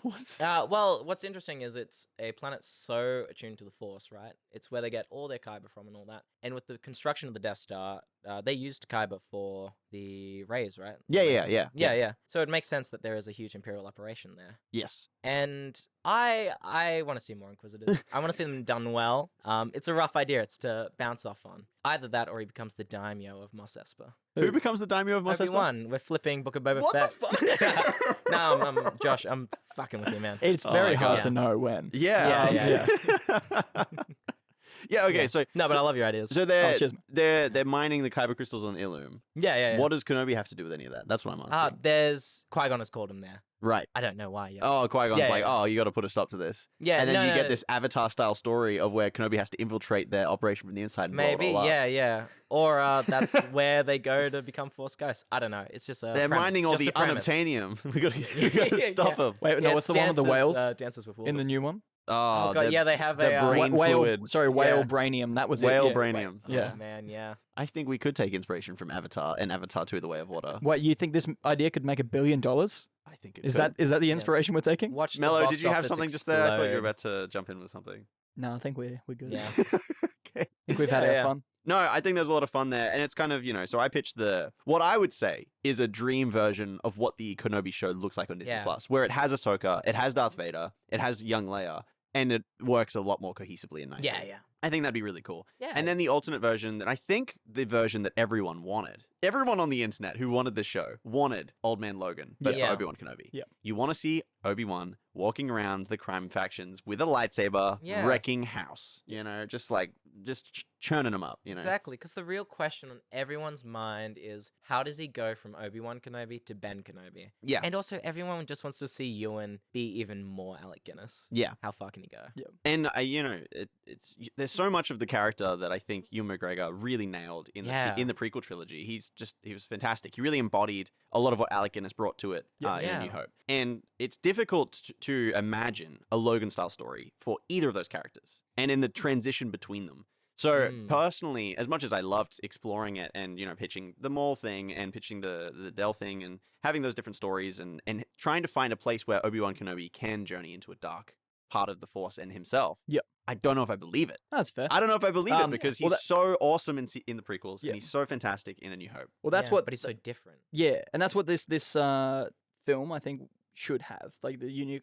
Speaker 3: Well, what's interesting is it's a planet so attuned to the Force, right? It's where they get all their kyber from and all that. And with the construction of the Death Star, they used kyber for the rays, right? Yeah. So it makes sense that there is a huge Imperial operation there.
Speaker 1: Yes.
Speaker 3: And I want to see more Inquisitors. I want to see them done well. It's a rough idea. It's to bounce off on. Either that or he becomes the daimyo of Mos Espa.
Speaker 1: Who becomes the daimyo of Mos Espa?
Speaker 3: Obi-Wan. We're flipping Book of Boba Fett.
Speaker 1: What the fuck?
Speaker 3: No, I'm Josh. I'm fucking with you, man.
Speaker 2: It's very hard to know when.
Speaker 1: Yeah. Yeah, okay, so...
Speaker 3: No, but I love your ideas.
Speaker 1: So they're mining the kyber crystals on Ilum.
Speaker 3: Yeah.
Speaker 1: What does Kenobi have to do with any of that? That's what I'm asking.
Speaker 3: There's... Qui-Gon has called him there.
Speaker 1: Right.
Speaker 3: I don't know why yet.
Speaker 1: Oh, Qui-Gon's oh, you got to put a stop to this.
Speaker 3: Yeah,
Speaker 1: and then you get this Avatar-style story of where Kenobi has to infiltrate their operation from the inside. And
Speaker 3: maybe,
Speaker 1: blah, blah, blah.
Speaker 3: yeah. Or that's where they go to become Force ghosts. I don't know. It's just a
Speaker 1: They're
Speaker 3: premise.
Speaker 1: mining all
Speaker 3: Just
Speaker 1: the
Speaker 3: a premise.
Speaker 1: unobtainium. we got to stop them.
Speaker 2: Wait, no, what's the one with the whales?
Speaker 3: Dances with wolves.
Speaker 2: In the new one?
Speaker 3: Oh, God, yeah, they have a...
Speaker 1: brain fluid.
Speaker 2: Whale branium. That was
Speaker 1: whale
Speaker 2: it.
Speaker 1: Branium.
Speaker 2: Yeah.
Speaker 3: Oh, man, yeah.
Speaker 1: I think we could take inspiration from Avatar and Avatar 2, The Way of Water.
Speaker 2: What, you think this idea could make $1 billion?
Speaker 1: I think it
Speaker 2: Is
Speaker 1: could.
Speaker 2: that the inspiration we're taking?
Speaker 3: Watch the
Speaker 1: Mello,
Speaker 3: box
Speaker 1: did you have
Speaker 3: office
Speaker 1: something just there? I thought you were
Speaker 3: explode.
Speaker 1: about to jump in with something.
Speaker 2: No, I think we're good.
Speaker 3: Yeah.
Speaker 1: Okay.
Speaker 2: I think we've had our fun.
Speaker 1: No, I think there's a lot of fun there. And it's kind of, so I pitched what I would say is a dream version of what the Kenobi show looks like on Disney Plus, where it has Ahsoka, it has Darth Vader, it has young Leia, and it works a lot more cohesively and nicely.
Speaker 3: Yeah.
Speaker 1: I think that'd be really cool.
Speaker 3: Yeah.
Speaker 1: And then the alternate version that I think the version that everyone wanted. Everyone on the internet who wanted this show wanted Old Man Logan, but for Obi-Wan Kenobi.
Speaker 2: Yeah.
Speaker 1: You want to see Obi-Wan walking around the crime factions with a lightsaber, wrecking house, just churning them up,
Speaker 3: Exactly, because the real question on everyone's mind is how does he go from Obi-Wan Kenobi to Ben Kenobi?
Speaker 1: Yeah.
Speaker 3: And also everyone just wants to see Ewan be even more Alec Guinness.
Speaker 1: Yeah.
Speaker 3: How far can he go?
Speaker 2: Yeah.
Speaker 1: And, there's so much of the character that I think Ewan McGregor really nailed in the prequel trilogy. He was fantastic. He really embodied a lot of what Alec Guinness brought to it in A New Hope. And it's difficult to imagine a Logan-style story for either of those characters and in the transition between them. So personally, as much as I loved exploring it and, pitching the Maul thing and pitching the Del thing and having those different stories and trying to find a place where Obi-Wan Kenobi can journey into a dark part of the Force and himself.
Speaker 2: Yep.
Speaker 1: I don't know if I believe it.
Speaker 2: That's fair.
Speaker 1: I don't know if I believe it because he's so awesome in the prequels and he's so fantastic in A New Hope.
Speaker 2: Well,
Speaker 3: but he's so different.
Speaker 2: Yeah, and that's what this film, I think, should have, like the unique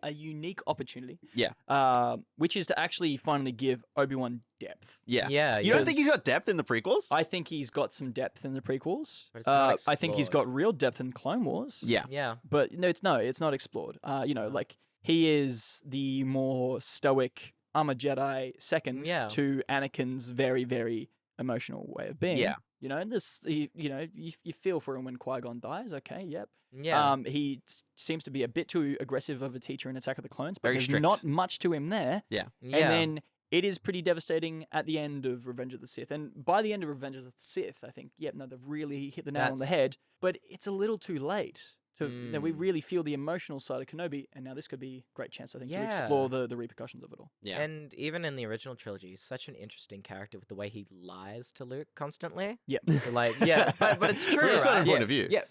Speaker 2: a unique opportunity.
Speaker 1: Yeah.
Speaker 2: Which is to actually finally give Obi-Wan depth.
Speaker 1: Yeah.
Speaker 3: Yeah.
Speaker 1: You don't think he's got depth in the prequels?
Speaker 2: I think he's got some depth in the prequels.
Speaker 3: But it's not
Speaker 2: I think he's
Speaker 3: explored.
Speaker 2: got real depth in Clone Wars.
Speaker 1: Yeah.
Speaker 3: Yeah.
Speaker 2: But it's not explored. Like he is the more stoic, I'm a Jedi second to Anakin's very, very emotional way of being.
Speaker 1: Yeah.
Speaker 2: And this, you feel for him when Qui-Gon dies. Okay, yep.
Speaker 3: Yeah.
Speaker 2: He seems to be a bit too aggressive of a teacher in Attack of the Clones, but
Speaker 1: Very
Speaker 2: there's
Speaker 1: strict.
Speaker 2: not much to him there.
Speaker 1: Yeah.
Speaker 2: And then it is pretty devastating at the end of Revenge of the Sith. And by the end of Revenge of the Sith, I think, they've really hit the nail on the head. But it's a little too late. We really feel the emotional side of Kenobi, and now this could be a great chance, I think, to explore the repercussions of it all.
Speaker 1: Yeah.
Speaker 3: And even in the original trilogy, he's such an interesting character with the way he lies to Luke constantly.
Speaker 2: Yeah.
Speaker 3: But it's true,
Speaker 1: From a certain
Speaker 3: right?
Speaker 1: point of view.
Speaker 2: Yeah,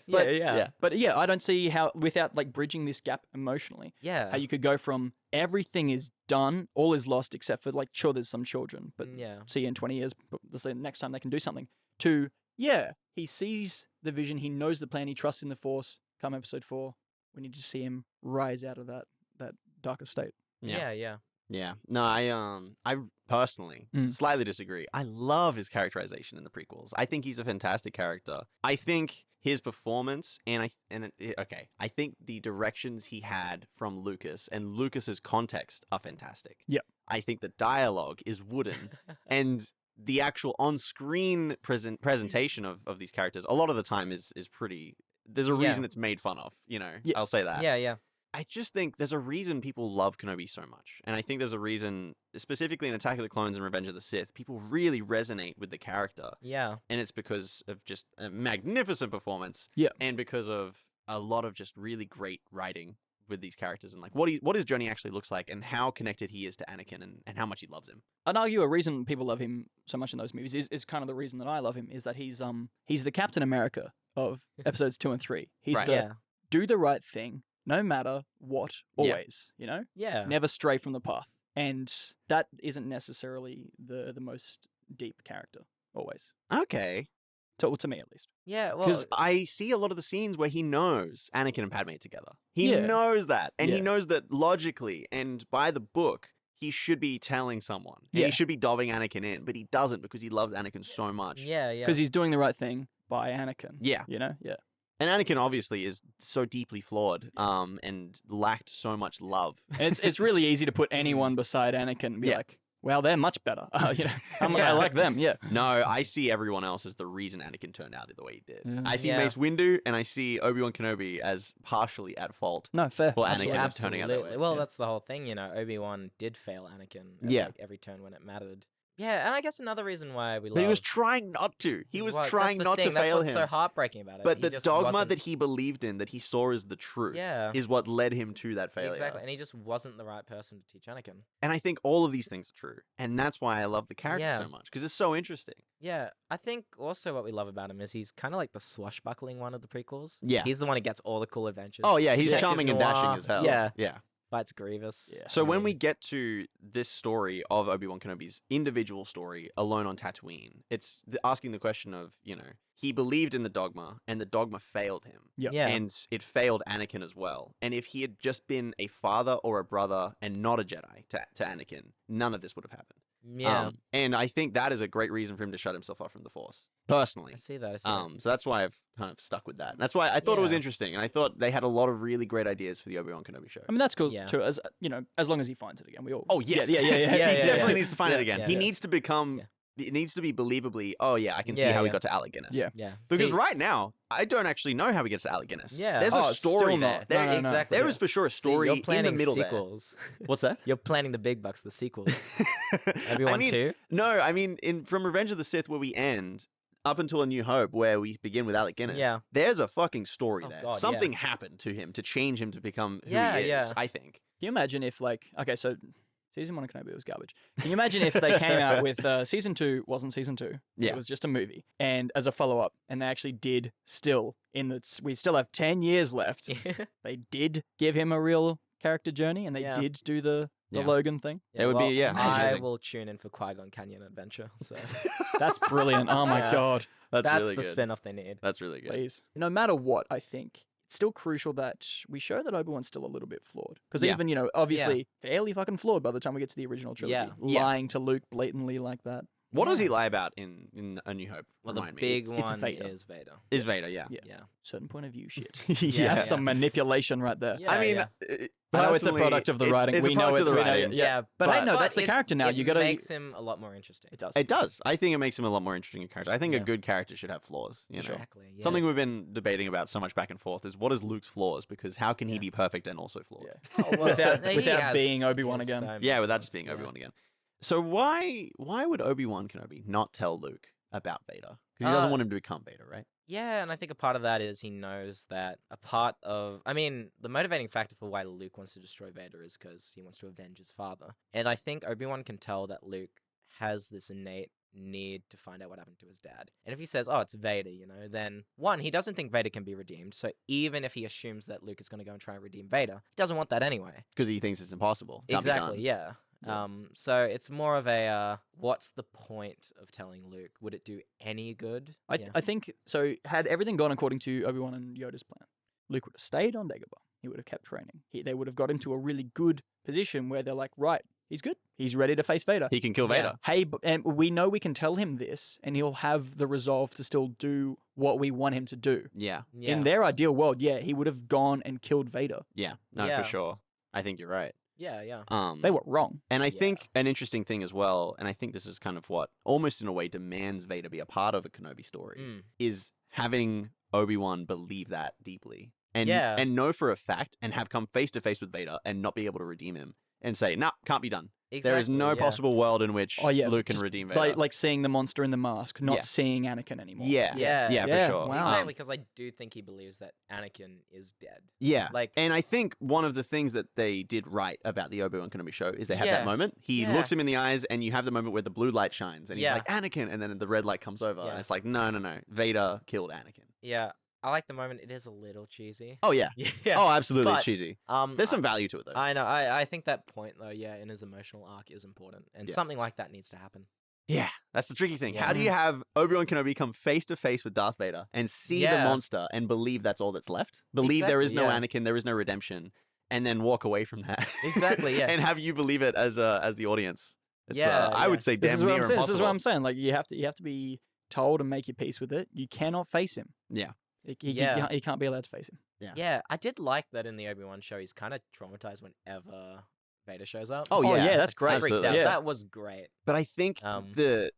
Speaker 2: but I don't see how, without like bridging this gap emotionally, how you could go from everything is done, all is lost except for like, sure, there's some children, but see you in 20 years, but this is the next time they can do something. To, he sees the vision, he knows the plan, he trusts in the Force. Come episode 4, we need to see him rise out of that darker state.
Speaker 3: Yeah.
Speaker 1: No, I personally slightly disagree. I love his characterization in the prequels. I think he's a fantastic character. I think his performance I think the directions he had from Lucas and Lucas's context are fantastic.
Speaker 2: Yeah.
Speaker 1: I think the dialogue is wooden and the actual on-screen presentation of these characters a lot of the time is pretty. There's a reason it's made fun of, I'll say that.
Speaker 3: Yeah.
Speaker 1: I just think there's a reason people love Kenobi so much. And I think there's a reason, specifically in Attack of the Clones and Revenge of the Sith, people really resonate with the character.
Speaker 3: Yeah.
Speaker 1: And it's because of just a magnificent performance.
Speaker 2: Yeah.
Speaker 1: And because of a lot of just really great writing with these characters and like what his journey actually looks like and how connected he is to Anakin and how much he loves him.
Speaker 2: I'd argue a reason people love him so much in those movies is kind of the reason that I love him, is that he's the Captain America of episodes 2 and 3. He's do the right thing, no matter what, always,
Speaker 3: Yeah.
Speaker 2: Never stray from the path. And that isn't necessarily the most deep character, always.
Speaker 1: Okay.
Speaker 2: To me, at least.
Speaker 3: Yeah, well...
Speaker 1: Because I see a lot of the scenes where he knows Anakin and Padme together. He knows that. And he knows that logically and by the book, he should be telling someone. And he should be dobbing Anakin in. But he doesn't because he loves Anakin so much.
Speaker 3: Yeah.
Speaker 2: Because he's doing the right thing by Anakin.
Speaker 1: Yeah.
Speaker 2: Yeah.
Speaker 1: And Anakin obviously is so deeply flawed and lacked so much love.
Speaker 2: And it's really easy to put anyone beside Anakin and be like, well, they're much better. I like them,
Speaker 1: No, I see everyone else as the reason Anakin turned out the way he did.
Speaker 2: Yeah.
Speaker 1: I see Mace Windu and I see Obi-Wan Kenobi as partially at fault.
Speaker 2: No, fair.
Speaker 1: For Anakin turning out that way.
Speaker 3: Well, that's the whole thing, Obi-Wan did fail Anakin at every turn when it mattered. Yeah, and I guess another reason why we love...
Speaker 1: But he was trying not to. He was trying not to fail him.
Speaker 3: That's what's so heartbreaking about it.
Speaker 1: But the dogma that he believed in, that he saw as the truth, is what led him to that failure.
Speaker 3: Exactly, and he just wasn't the right person to teach Anakin.
Speaker 1: And I think all of these things are true. And that's why I love the character so much, because it's so interesting.
Speaker 3: Yeah, I think also what we love about him is he's kind of like the swashbuckling one of the prequels.
Speaker 1: Yeah.
Speaker 3: He's the one who gets all the cool adventures.
Speaker 1: Oh, yeah, he's
Speaker 3: Detective
Speaker 1: charming and
Speaker 3: noir.
Speaker 1: dashing as hell.
Speaker 3: Yeah. Fights Grievous.
Speaker 2: Yeah.
Speaker 1: So when we get to this story of Obi-Wan Kenobi's individual story alone on Tatooine, it's asking the question of, he believed in the dogma and the dogma failed him.
Speaker 2: Yeah.
Speaker 1: And it failed Anakin as well. And if he had just been a father or a brother and not a Jedi to Anakin, none of this would have happened.
Speaker 3: Yeah.
Speaker 1: And I think that is a great reason for him to shut himself off from the Force. Personally.
Speaker 3: I see that.
Speaker 1: So that's why I've kind of stuck with that. And that's why I thought it was interesting. And I thought they had a lot of really great ideas for the Obi-Wan Kenobi show.
Speaker 2: I mean, that's cool too. As as long as he finds it again, we all.
Speaker 1: Oh yes,
Speaker 2: Yeah.
Speaker 1: he definitely needs to find it again.
Speaker 3: Yeah.
Speaker 1: He needs to become it needs to be believably, oh yeah, I can see how he got to Alec Guinness.
Speaker 2: Yeah.
Speaker 3: Yeah.
Speaker 1: Because
Speaker 3: See,
Speaker 1: right now, I don't actually know how he gets to Alec Guinness.
Speaker 3: Yeah.
Speaker 1: There's
Speaker 2: Oh,
Speaker 1: a
Speaker 2: it's
Speaker 1: story
Speaker 2: still
Speaker 1: there.
Speaker 2: not.
Speaker 1: There,
Speaker 2: No, no,
Speaker 3: exactly.
Speaker 1: there is for sure a
Speaker 3: See,
Speaker 1: story
Speaker 3: you're
Speaker 1: in the
Speaker 3: planning
Speaker 1: middle
Speaker 3: sequels.
Speaker 1: there. What's that?
Speaker 3: You're planning the big bucks, the sequels.
Speaker 1: I
Speaker 3: Obi-Wan
Speaker 1: mean,
Speaker 3: 2?
Speaker 1: No, I mean, from Revenge of the Sith, where we end, up until A New Hope, where we begin with Alec Guinness,
Speaker 3: Yeah.
Speaker 1: there's a fucking story
Speaker 3: Oh,
Speaker 1: there.
Speaker 3: God, yeah.
Speaker 1: Something happened to him to change him to become who
Speaker 3: Yeah,
Speaker 1: he is,
Speaker 3: yeah.
Speaker 1: I think.
Speaker 2: Can you imagine if, like, okay, so season 1 of Kenobi was garbage. Can you imagine if they came out with season 2 wasn't season 2?
Speaker 1: Yeah.
Speaker 2: It was just a movie. And as a follow up, and they actually did still, we still have 10 years left. They did give him a real character journey and they
Speaker 3: Yeah.
Speaker 2: did do the
Speaker 1: Yeah.
Speaker 2: Logan thing.
Speaker 1: It would be, yeah,
Speaker 3: I
Speaker 1: amazing.
Speaker 3: will tune in for Qui-Gon Canyon Adventure. So
Speaker 2: That's brilliant. Oh my
Speaker 3: Yeah.
Speaker 2: God.
Speaker 1: That's
Speaker 3: that's
Speaker 1: really
Speaker 3: the
Speaker 1: good.
Speaker 3: spin-off they need.
Speaker 1: That's really good.
Speaker 2: Please. No matter what, I think it's still crucial that we show that Obi-Wan's still a little bit flawed. Because
Speaker 1: Yeah.
Speaker 2: even, obviously fairly fucking flawed by the time we get to the original trilogy.
Speaker 1: Yeah.
Speaker 2: Lying to Luke blatantly like that.
Speaker 1: What does he lie about in A New Hope?
Speaker 3: Well, the
Speaker 1: Remind me.
Speaker 3: big
Speaker 2: It's
Speaker 3: one
Speaker 2: Vader.
Speaker 3: is Vader.
Speaker 1: Is Vader, yeah.
Speaker 2: Yeah.
Speaker 3: Yeah.
Speaker 2: Certain point of view shit.
Speaker 1: Yeah.
Speaker 2: That's some manipulation right there.
Speaker 3: Yeah,
Speaker 1: I mean,
Speaker 3: yeah.
Speaker 2: I know it's a
Speaker 1: personally,
Speaker 2: product of the writing.
Speaker 1: It's
Speaker 2: We
Speaker 1: a
Speaker 2: know
Speaker 1: product
Speaker 2: it's
Speaker 1: of the
Speaker 2: we know-
Speaker 1: writing.
Speaker 2: yeah. But hey, no, that's the
Speaker 3: it-
Speaker 2: character now.
Speaker 3: It
Speaker 2: You gotta.
Speaker 3: makes him a lot more interesting.
Speaker 2: It does.
Speaker 1: It does. I think it makes him a lot more interesting a character. I think a
Speaker 3: Yeah.
Speaker 1: good character should have flaws. You know,
Speaker 3: Exactly. Yeah.
Speaker 1: something we've been debating about so much back and forth is what is Luke's flaws? Because how can he
Speaker 3: Yeah.
Speaker 1: be perfect and also flawed?
Speaker 2: Yeah.
Speaker 3: Oh, well,
Speaker 2: Without
Speaker 3: he
Speaker 2: without
Speaker 3: has-
Speaker 2: being
Speaker 3: he
Speaker 2: Obi-Wan
Speaker 3: has
Speaker 2: again.
Speaker 3: so many
Speaker 1: Yeah, without
Speaker 3: flaws,
Speaker 1: just being
Speaker 3: yeah.
Speaker 1: Obi-Wan again. So why would Obi-Wan Kenobi not tell Luke about Vader? Because he doesn't want him to become Vader, right?
Speaker 3: Yeah, and I think a part of that is he knows that a part of... I mean, the motivating factor for why Luke wants to destroy Vader is because he wants to avenge his father. And I think Obi-Wan can tell that Luke has this innate need to find out what happened to his dad. And if he says, oh, it's Vader, then one, he doesn't think Vader can be redeemed. So even if he assumes that Luke is going to go and try and redeem Vader, he doesn't want that anyway.
Speaker 1: Because he thinks it's impossible. Can't be
Speaker 3: Exactly,
Speaker 1: done.
Speaker 3: yeah.
Speaker 1: Yeah.
Speaker 3: So it's more of a, what's the point of telling Luke? Would it do any good?
Speaker 2: I think so. Had everything gone according to Obi-Wan and Yoda's plan, Luke would have stayed on Dagobah. He would have kept training. They would have got him to a really good position where they're like, right, he's good. He's ready to face Vader.
Speaker 1: He can kill
Speaker 3: Yeah.
Speaker 1: Vader.
Speaker 2: Hey, and we know we can tell him this, and he'll have the resolve to still do what we want him to do.
Speaker 1: Yeah.
Speaker 3: Yeah.
Speaker 2: In their ideal world, yeah, he would have gone and killed Vader.
Speaker 1: Yeah. No,
Speaker 3: Yeah.
Speaker 1: for sure. I think you're right.
Speaker 3: Yeah.
Speaker 2: They were wrong.
Speaker 1: And I
Speaker 3: Yeah.
Speaker 1: think an interesting thing as well, and I think this is kind of what almost in a way demands Vader be a part of a Kenobi story,
Speaker 3: Mm.
Speaker 1: is having Obi-Wan believe that deeply. And
Speaker 3: Yeah.
Speaker 1: and know for a fact and have come face to face with Vader and not be able to redeem him and say, nah, can't be done. There is no
Speaker 3: yeah.
Speaker 1: possible world in which
Speaker 2: Oh yeah,
Speaker 1: Luke can
Speaker 2: just
Speaker 1: redeem Vader.
Speaker 2: like seeing the monster in the mask, not
Speaker 1: Yeah.
Speaker 2: seeing Anakin anymore.
Speaker 1: Yeah.
Speaker 3: Yeah.
Speaker 1: Yeah,
Speaker 2: Yeah,
Speaker 1: for sure.
Speaker 2: wow.
Speaker 3: Exactly, because I do think he believes that Anakin is dead.
Speaker 1: Yeah.
Speaker 3: Like,
Speaker 1: And I think one of the things that they did right about the Obi-Wan Kenobi show is they have that
Speaker 3: Yeah.
Speaker 1: moment. He
Speaker 3: Yeah.
Speaker 1: looks him in the eyes and you have the moment where the blue light shines and he's
Speaker 3: Yeah.
Speaker 1: like, Anakin, and then the red light comes over and
Speaker 3: Yeah.
Speaker 1: it's like, no. Vader killed Anakin.
Speaker 3: yeah, I like the moment. It is a little cheesy.
Speaker 1: Oh, yeah.
Speaker 3: Yeah.
Speaker 1: Oh, absolutely.
Speaker 3: But,
Speaker 1: It's cheesy.
Speaker 3: I-
Speaker 1: There's some value to it, though.
Speaker 3: I know. I think that point though, in his emotional arc is important, and
Speaker 1: Yeah.
Speaker 3: something like that needs to happen.
Speaker 1: Yeah. That's the tricky thing.
Speaker 3: Yeah.
Speaker 1: How do you have Obi-Wan Kenobi come face to face with Darth Vader and see the
Speaker 3: Yeah.
Speaker 1: monster and believe that's all that's left? Believe there is no
Speaker 3: Exactly,
Speaker 1: Anakin, there is no redemption, and then walk away from that.
Speaker 3: Exactly, yeah.
Speaker 1: And have you believe it as the audience. It's,
Speaker 3: Yeah,
Speaker 1: I
Speaker 3: yeah.
Speaker 1: would say
Speaker 2: This
Speaker 1: damn
Speaker 2: is what
Speaker 1: near
Speaker 2: I'm saying.
Speaker 1: impossible.
Speaker 2: This is what I'm saying. Like you have to be told and make your peace with it. You cannot face him.
Speaker 1: Yeah.
Speaker 2: He can't be allowed to face him.
Speaker 3: Yeah, I did like that in the Obi-Wan show. He's kind of traumatized whenever Vader shows up.
Speaker 1: Oh,
Speaker 2: Oh,
Speaker 1: yeah.
Speaker 2: yeah, that's
Speaker 3: Like,
Speaker 2: great.
Speaker 3: freaked out.
Speaker 2: Yeah.
Speaker 3: That was great.
Speaker 1: But I think
Speaker 3: Um,
Speaker 1: the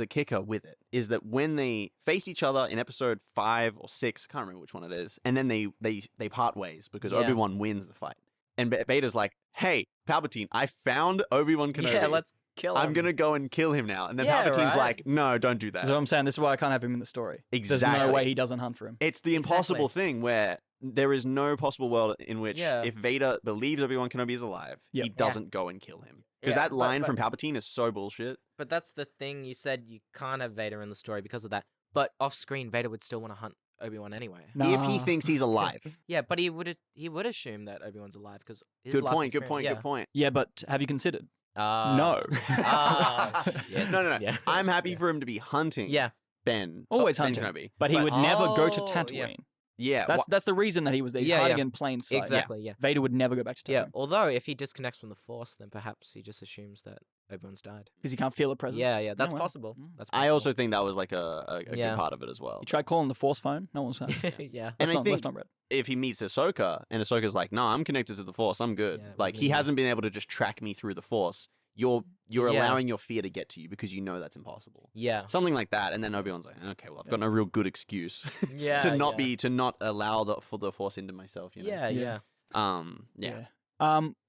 Speaker 1: kicker with it is that when they face each other in episode 5 or 6, can't remember which one it is, and then they part ways because
Speaker 3: Yeah.
Speaker 1: Obi-Wan wins the fight. And Vader's like, hey, Palpatine, I found Obi-Wan Kenobi.
Speaker 3: Yeah, let's kill him.
Speaker 1: I'm going to go and kill him now. And then
Speaker 3: Yeah,
Speaker 1: Palpatine's
Speaker 3: right.
Speaker 1: like, no, don't do that.
Speaker 2: That's what I'm saying. This is why I can't have him in the story. There's
Speaker 1: Exactly.
Speaker 2: no way he doesn't hunt for him.
Speaker 1: It's the impossible thing where there is no possible world in which
Speaker 3: Yeah.
Speaker 1: if Vader believes Obi-Wan Kenobi is alive,
Speaker 2: Yep.
Speaker 1: he
Speaker 2: Yeah.
Speaker 1: doesn't go and kill him. Because
Speaker 3: Yeah,
Speaker 1: that line
Speaker 3: but-
Speaker 1: from Palpatine is so bullshit.
Speaker 3: But that's the thing. You said you can't have Vader in the story because of that. But off screen, Vader would still want to hunt Obi-Wan anyway.
Speaker 1: If he
Speaker 2: Nah.
Speaker 1: thinks he's alive.
Speaker 3: Yeah, but he would assume that Obi-Wan's alive because
Speaker 1: Good point, good point.
Speaker 2: Yeah, but have you considered?
Speaker 3: No.
Speaker 2: No.
Speaker 3: Shit.
Speaker 1: No.
Speaker 3: Yeah.
Speaker 1: I'm happy
Speaker 3: Yeah.
Speaker 1: for him to be hunting
Speaker 3: Yeah.
Speaker 1: Ben.
Speaker 2: Always
Speaker 1: Ben
Speaker 2: hunting.
Speaker 1: Kenobi.
Speaker 2: But he would never go to
Speaker 3: Oh,
Speaker 2: Tatooine.
Speaker 3: yeah.
Speaker 1: Yeah.
Speaker 2: That's the reason that he was there. He's
Speaker 3: Yeah,
Speaker 2: hiding
Speaker 3: yeah.
Speaker 2: in plain sight.
Speaker 3: Exactly. Yeah.
Speaker 2: Vader would never go back to Tatooine
Speaker 3: Yeah. Although if he disconnects from the Force, then perhaps he just assumes that Obi-Wan's died.
Speaker 2: because he can't feel a presence.
Speaker 3: Yeah. That's
Speaker 2: well.
Speaker 3: possible.
Speaker 2: Mm.
Speaker 3: That's
Speaker 1: I
Speaker 3: possible.
Speaker 1: also think that was like a
Speaker 3: Yeah.
Speaker 1: good part of it as well.
Speaker 2: He tried calling the Force phone. No one's found.
Speaker 3: yeah.
Speaker 1: And I think
Speaker 2: Left not read.
Speaker 1: if he meets Ahsoka and Ahsoka's like, no, I'm connected to the Force, I'm good.
Speaker 3: Yeah,
Speaker 1: like,
Speaker 3: we
Speaker 1: he
Speaker 3: need
Speaker 1: hasn't been able to just track me through the Force. you're
Speaker 3: Yeah.
Speaker 1: allowing your fear to get to you because you know that's impossible.
Speaker 3: Yeah.
Speaker 1: Something like that, and then Obi-Wan's like, okay, well, I've got no real good excuse
Speaker 3: Yeah.
Speaker 1: to not allow the Force into myself. You know?
Speaker 3: Yeah.
Speaker 2: Yeah.
Speaker 3: Yeah.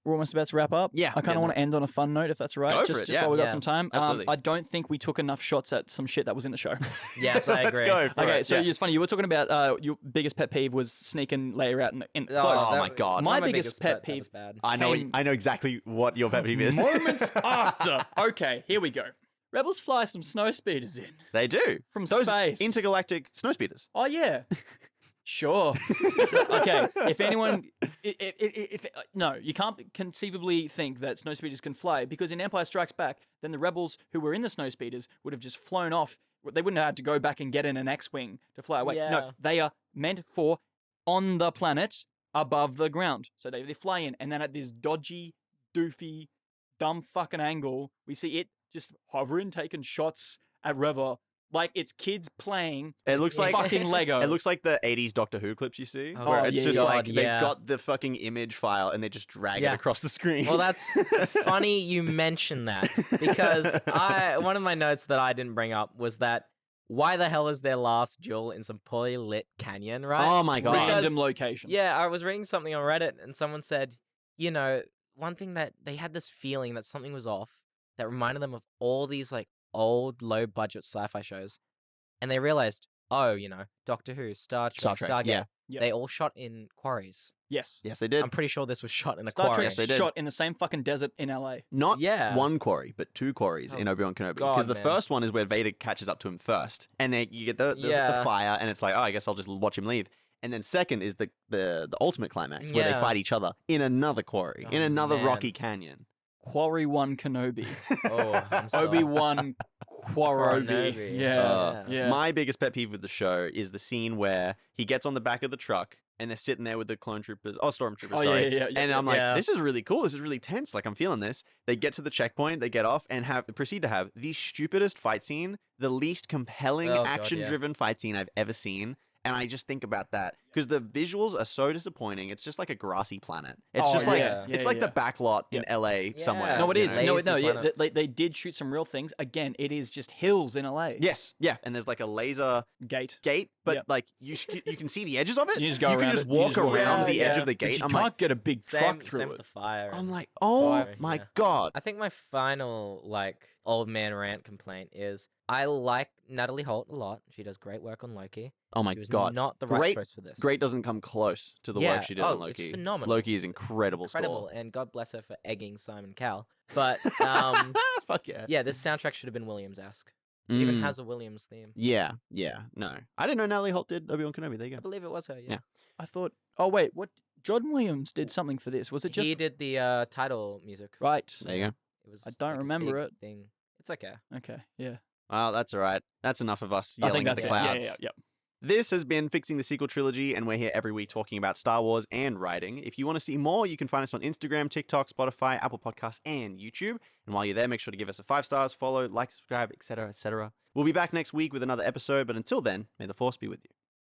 Speaker 2: We're almost about to wrap up.
Speaker 1: Yeah,
Speaker 2: I kind of want to end on a fun note, if that's all right.
Speaker 1: Go for
Speaker 2: just
Speaker 1: it,
Speaker 2: just
Speaker 1: yeah.
Speaker 2: while we got
Speaker 3: Yeah.
Speaker 2: some time.
Speaker 1: Absolutely.
Speaker 2: I don't think we took enough shots at some shit that was in the show.
Speaker 3: Yes, I
Speaker 1: Let's
Speaker 3: agree.
Speaker 1: go for
Speaker 2: Okay,
Speaker 1: it.
Speaker 2: so
Speaker 1: yeah.
Speaker 2: it's funny. You were talking about your biggest pet peeve was sneaking Leia out in the
Speaker 3: Oh,
Speaker 2: cloak.
Speaker 1: Oh my God.
Speaker 2: My
Speaker 3: one of
Speaker 2: biggest pet
Speaker 3: that was
Speaker 2: peeve-
Speaker 3: bad.
Speaker 1: I know
Speaker 2: came-
Speaker 1: exactly what your pet peeve is.
Speaker 2: Moments after. Okay, here we go. Rebels fly some snow speeders in
Speaker 1: They do
Speaker 2: from
Speaker 1: those
Speaker 2: space.
Speaker 1: intergalactic snow speeders.
Speaker 2: Oh yeah. Sure. Okay. If anyone, if no, you can't conceivably think that snow speeders can fly because in Empire Strikes Back, then the rebels who were in the snow speeders would have just flown off. They wouldn't have had to go back and get in an X-wing to fly away.
Speaker 3: Yeah.
Speaker 2: No, they are meant for on the planet above the ground. So they fly in, and then at this dodgy, doofy, dumb fucking angle, we see it just hovering, taking shots at Reva. Like it's kids playing
Speaker 1: It looks like
Speaker 2: fucking Lego.
Speaker 1: It looks like the 80s Doctor Who clips you see,
Speaker 3: Oh,
Speaker 1: where it's
Speaker 2: yeah,
Speaker 1: just
Speaker 2: God,
Speaker 1: like they've
Speaker 3: yeah.
Speaker 1: got the fucking image file and they just drag it
Speaker 3: Yeah.
Speaker 1: across the screen.
Speaker 3: Well, that's funny you mention that because one of my notes that I didn't bring up was that why the hell is their last duel in some poorly lit canyon, right?
Speaker 1: Oh my God.
Speaker 3: Because-
Speaker 2: Random location.
Speaker 3: Yeah, I was reading something on Reddit and someone said, you know, one thing that they had this feeling that something was off that reminded them of all these like old low budget sci-fi shows. And they realized, oh, you know, Doctor Who, Star Trek, Stargate,
Speaker 1: yeah.
Speaker 2: Yeah.
Speaker 3: they all shot in quarries.
Speaker 2: Yes.
Speaker 1: Yes, they did.
Speaker 3: I'm pretty sure this was shot in a
Speaker 2: Star
Speaker 3: quarry.
Speaker 2: Trek
Speaker 1: Yes, they did.
Speaker 2: shot in the same fucking desert in LA.
Speaker 1: Not
Speaker 3: Yeah.
Speaker 1: one quarry, but two quarries in
Speaker 3: Oh,
Speaker 1: Obi-Wan Kenobi.
Speaker 3: God,
Speaker 1: Because the
Speaker 3: man.
Speaker 1: first one is where Vader catches up to him first, and then you get the
Speaker 3: Yeah.
Speaker 1: fire, and it's like, oh, I guess I'll just watch him leave. And then second is the ultimate climax where they
Speaker 3: Yeah.
Speaker 1: fight each other in another quarry, in
Speaker 3: Oh,
Speaker 1: another
Speaker 3: man.
Speaker 1: rocky canyon.
Speaker 2: Quarry One Kenobi.
Speaker 3: Oh, I'm sorry.
Speaker 2: Obi-Wan Quarobi.
Speaker 3: Kenobi.
Speaker 2: Yeah.
Speaker 3: Yeah.
Speaker 1: My biggest pet peeve with the show is the scene where he gets on the back of the truck and they're sitting there with the clone troopers, stormtroopers,
Speaker 2: Oh,
Speaker 1: sorry.
Speaker 2: yeah.
Speaker 1: And I'm like,
Speaker 3: Yeah.
Speaker 1: this is really cool. This is really tense. Like, I'm feeling this. They get to the checkpoint, they get off, and proceed to have the stupidest fight scene, the least compelling,
Speaker 3: Oh, God,
Speaker 1: action-driven fight scene I've ever seen. And I just think about that because the visuals are so disappointing. It's just like a grassy planet. It's
Speaker 2: Oh,
Speaker 1: just like
Speaker 3: yeah.
Speaker 1: it's
Speaker 2: Yeah,
Speaker 1: like
Speaker 2: yeah.
Speaker 1: the back lot in
Speaker 2: Yeah.
Speaker 1: LA somewhere.
Speaker 2: No, it
Speaker 1: you
Speaker 2: is.
Speaker 1: know?
Speaker 2: No,
Speaker 3: Lazy
Speaker 2: yeah.
Speaker 3: planets.
Speaker 2: They did shoot some real things. Again, it is just hills in LA.
Speaker 1: Yes, yeah. And there's like a laser
Speaker 2: Gate.
Speaker 1: gate, but
Speaker 2: Yeah.
Speaker 1: like you can see the edges of it.
Speaker 2: You just go
Speaker 1: can
Speaker 2: around
Speaker 1: just
Speaker 2: it. You
Speaker 1: walk
Speaker 2: just walk
Speaker 1: around
Speaker 3: around
Speaker 1: the
Speaker 3: it.
Speaker 1: edge
Speaker 3: Yeah.
Speaker 1: of the
Speaker 2: But
Speaker 1: gate.
Speaker 2: you
Speaker 1: I'm
Speaker 2: can't
Speaker 1: like,
Speaker 2: get a big truck
Speaker 3: Same
Speaker 2: through
Speaker 3: with
Speaker 2: it.
Speaker 3: the fire.
Speaker 1: I'm like, oh
Speaker 3: Fire,
Speaker 1: my
Speaker 3: yeah.
Speaker 1: God.
Speaker 3: I think my final like old man rant complaint is I like Natalie Holt a lot. She does great work on Loki.
Speaker 1: Oh my
Speaker 3: She was
Speaker 1: God.
Speaker 3: not the right
Speaker 1: Great-
Speaker 3: choice for this.
Speaker 1: Great doesn't come close to the
Speaker 3: Yeah.
Speaker 1: work she did
Speaker 3: Oh,
Speaker 1: on
Speaker 3: it's
Speaker 1: Loki.
Speaker 3: phenomenal.
Speaker 1: Loki is
Speaker 3: It's
Speaker 1: incredible
Speaker 3: Incredible,
Speaker 1: score.
Speaker 3: and God bless her for egging Simon Cowell. But
Speaker 1: Fuck yeah.
Speaker 3: yeah, this soundtrack should have been Williams-esque. It even
Speaker 1: Mm.
Speaker 3: has a Williams theme.
Speaker 1: Yeah, no. I didn't know Natalie Holt did Obi-Wan Kenobi. There you
Speaker 3: I
Speaker 1: go.
Speaker 3: believe it was her. Yeah,
Speaker 1: Yeah.
Speaker 2: I thought, oh wait, what? John Williams did something for this. Was it just
Speaker 3: he did the title music.
Speaker 2: right?
Speaker 1: There you go.
Speaker 3: It was.
Speaker 2: I don't
Speaker 3: like this
Speaker 2: remember
Speaker 3: big Thing. It's okay.
Speaker 2: Okay, yeah.
Speaker 1: Well, that's all right. That's enough of us
Speaker 2: I
Speaker 1: yelling
Speaker 2: think
Speaker 1: at
Speaker 2: that's
Speaker 1: the
Speaker 2: it.
Speaker 1: clouds.
Speaker 2: Yeah.
Speaker 1: This has been Fixing the Sequel Trilogy, and we're here every week talking about Star Wars and writing. If you want to see more, you can find us on Instagram, TikTok, Spotify, Apple Podcasts, and YouTube. And while you're there, make sure to give us a 5 stars, follow, like, subscribe, etc., etc. We'll be back next week with another episode, but until then, may the Force be with you.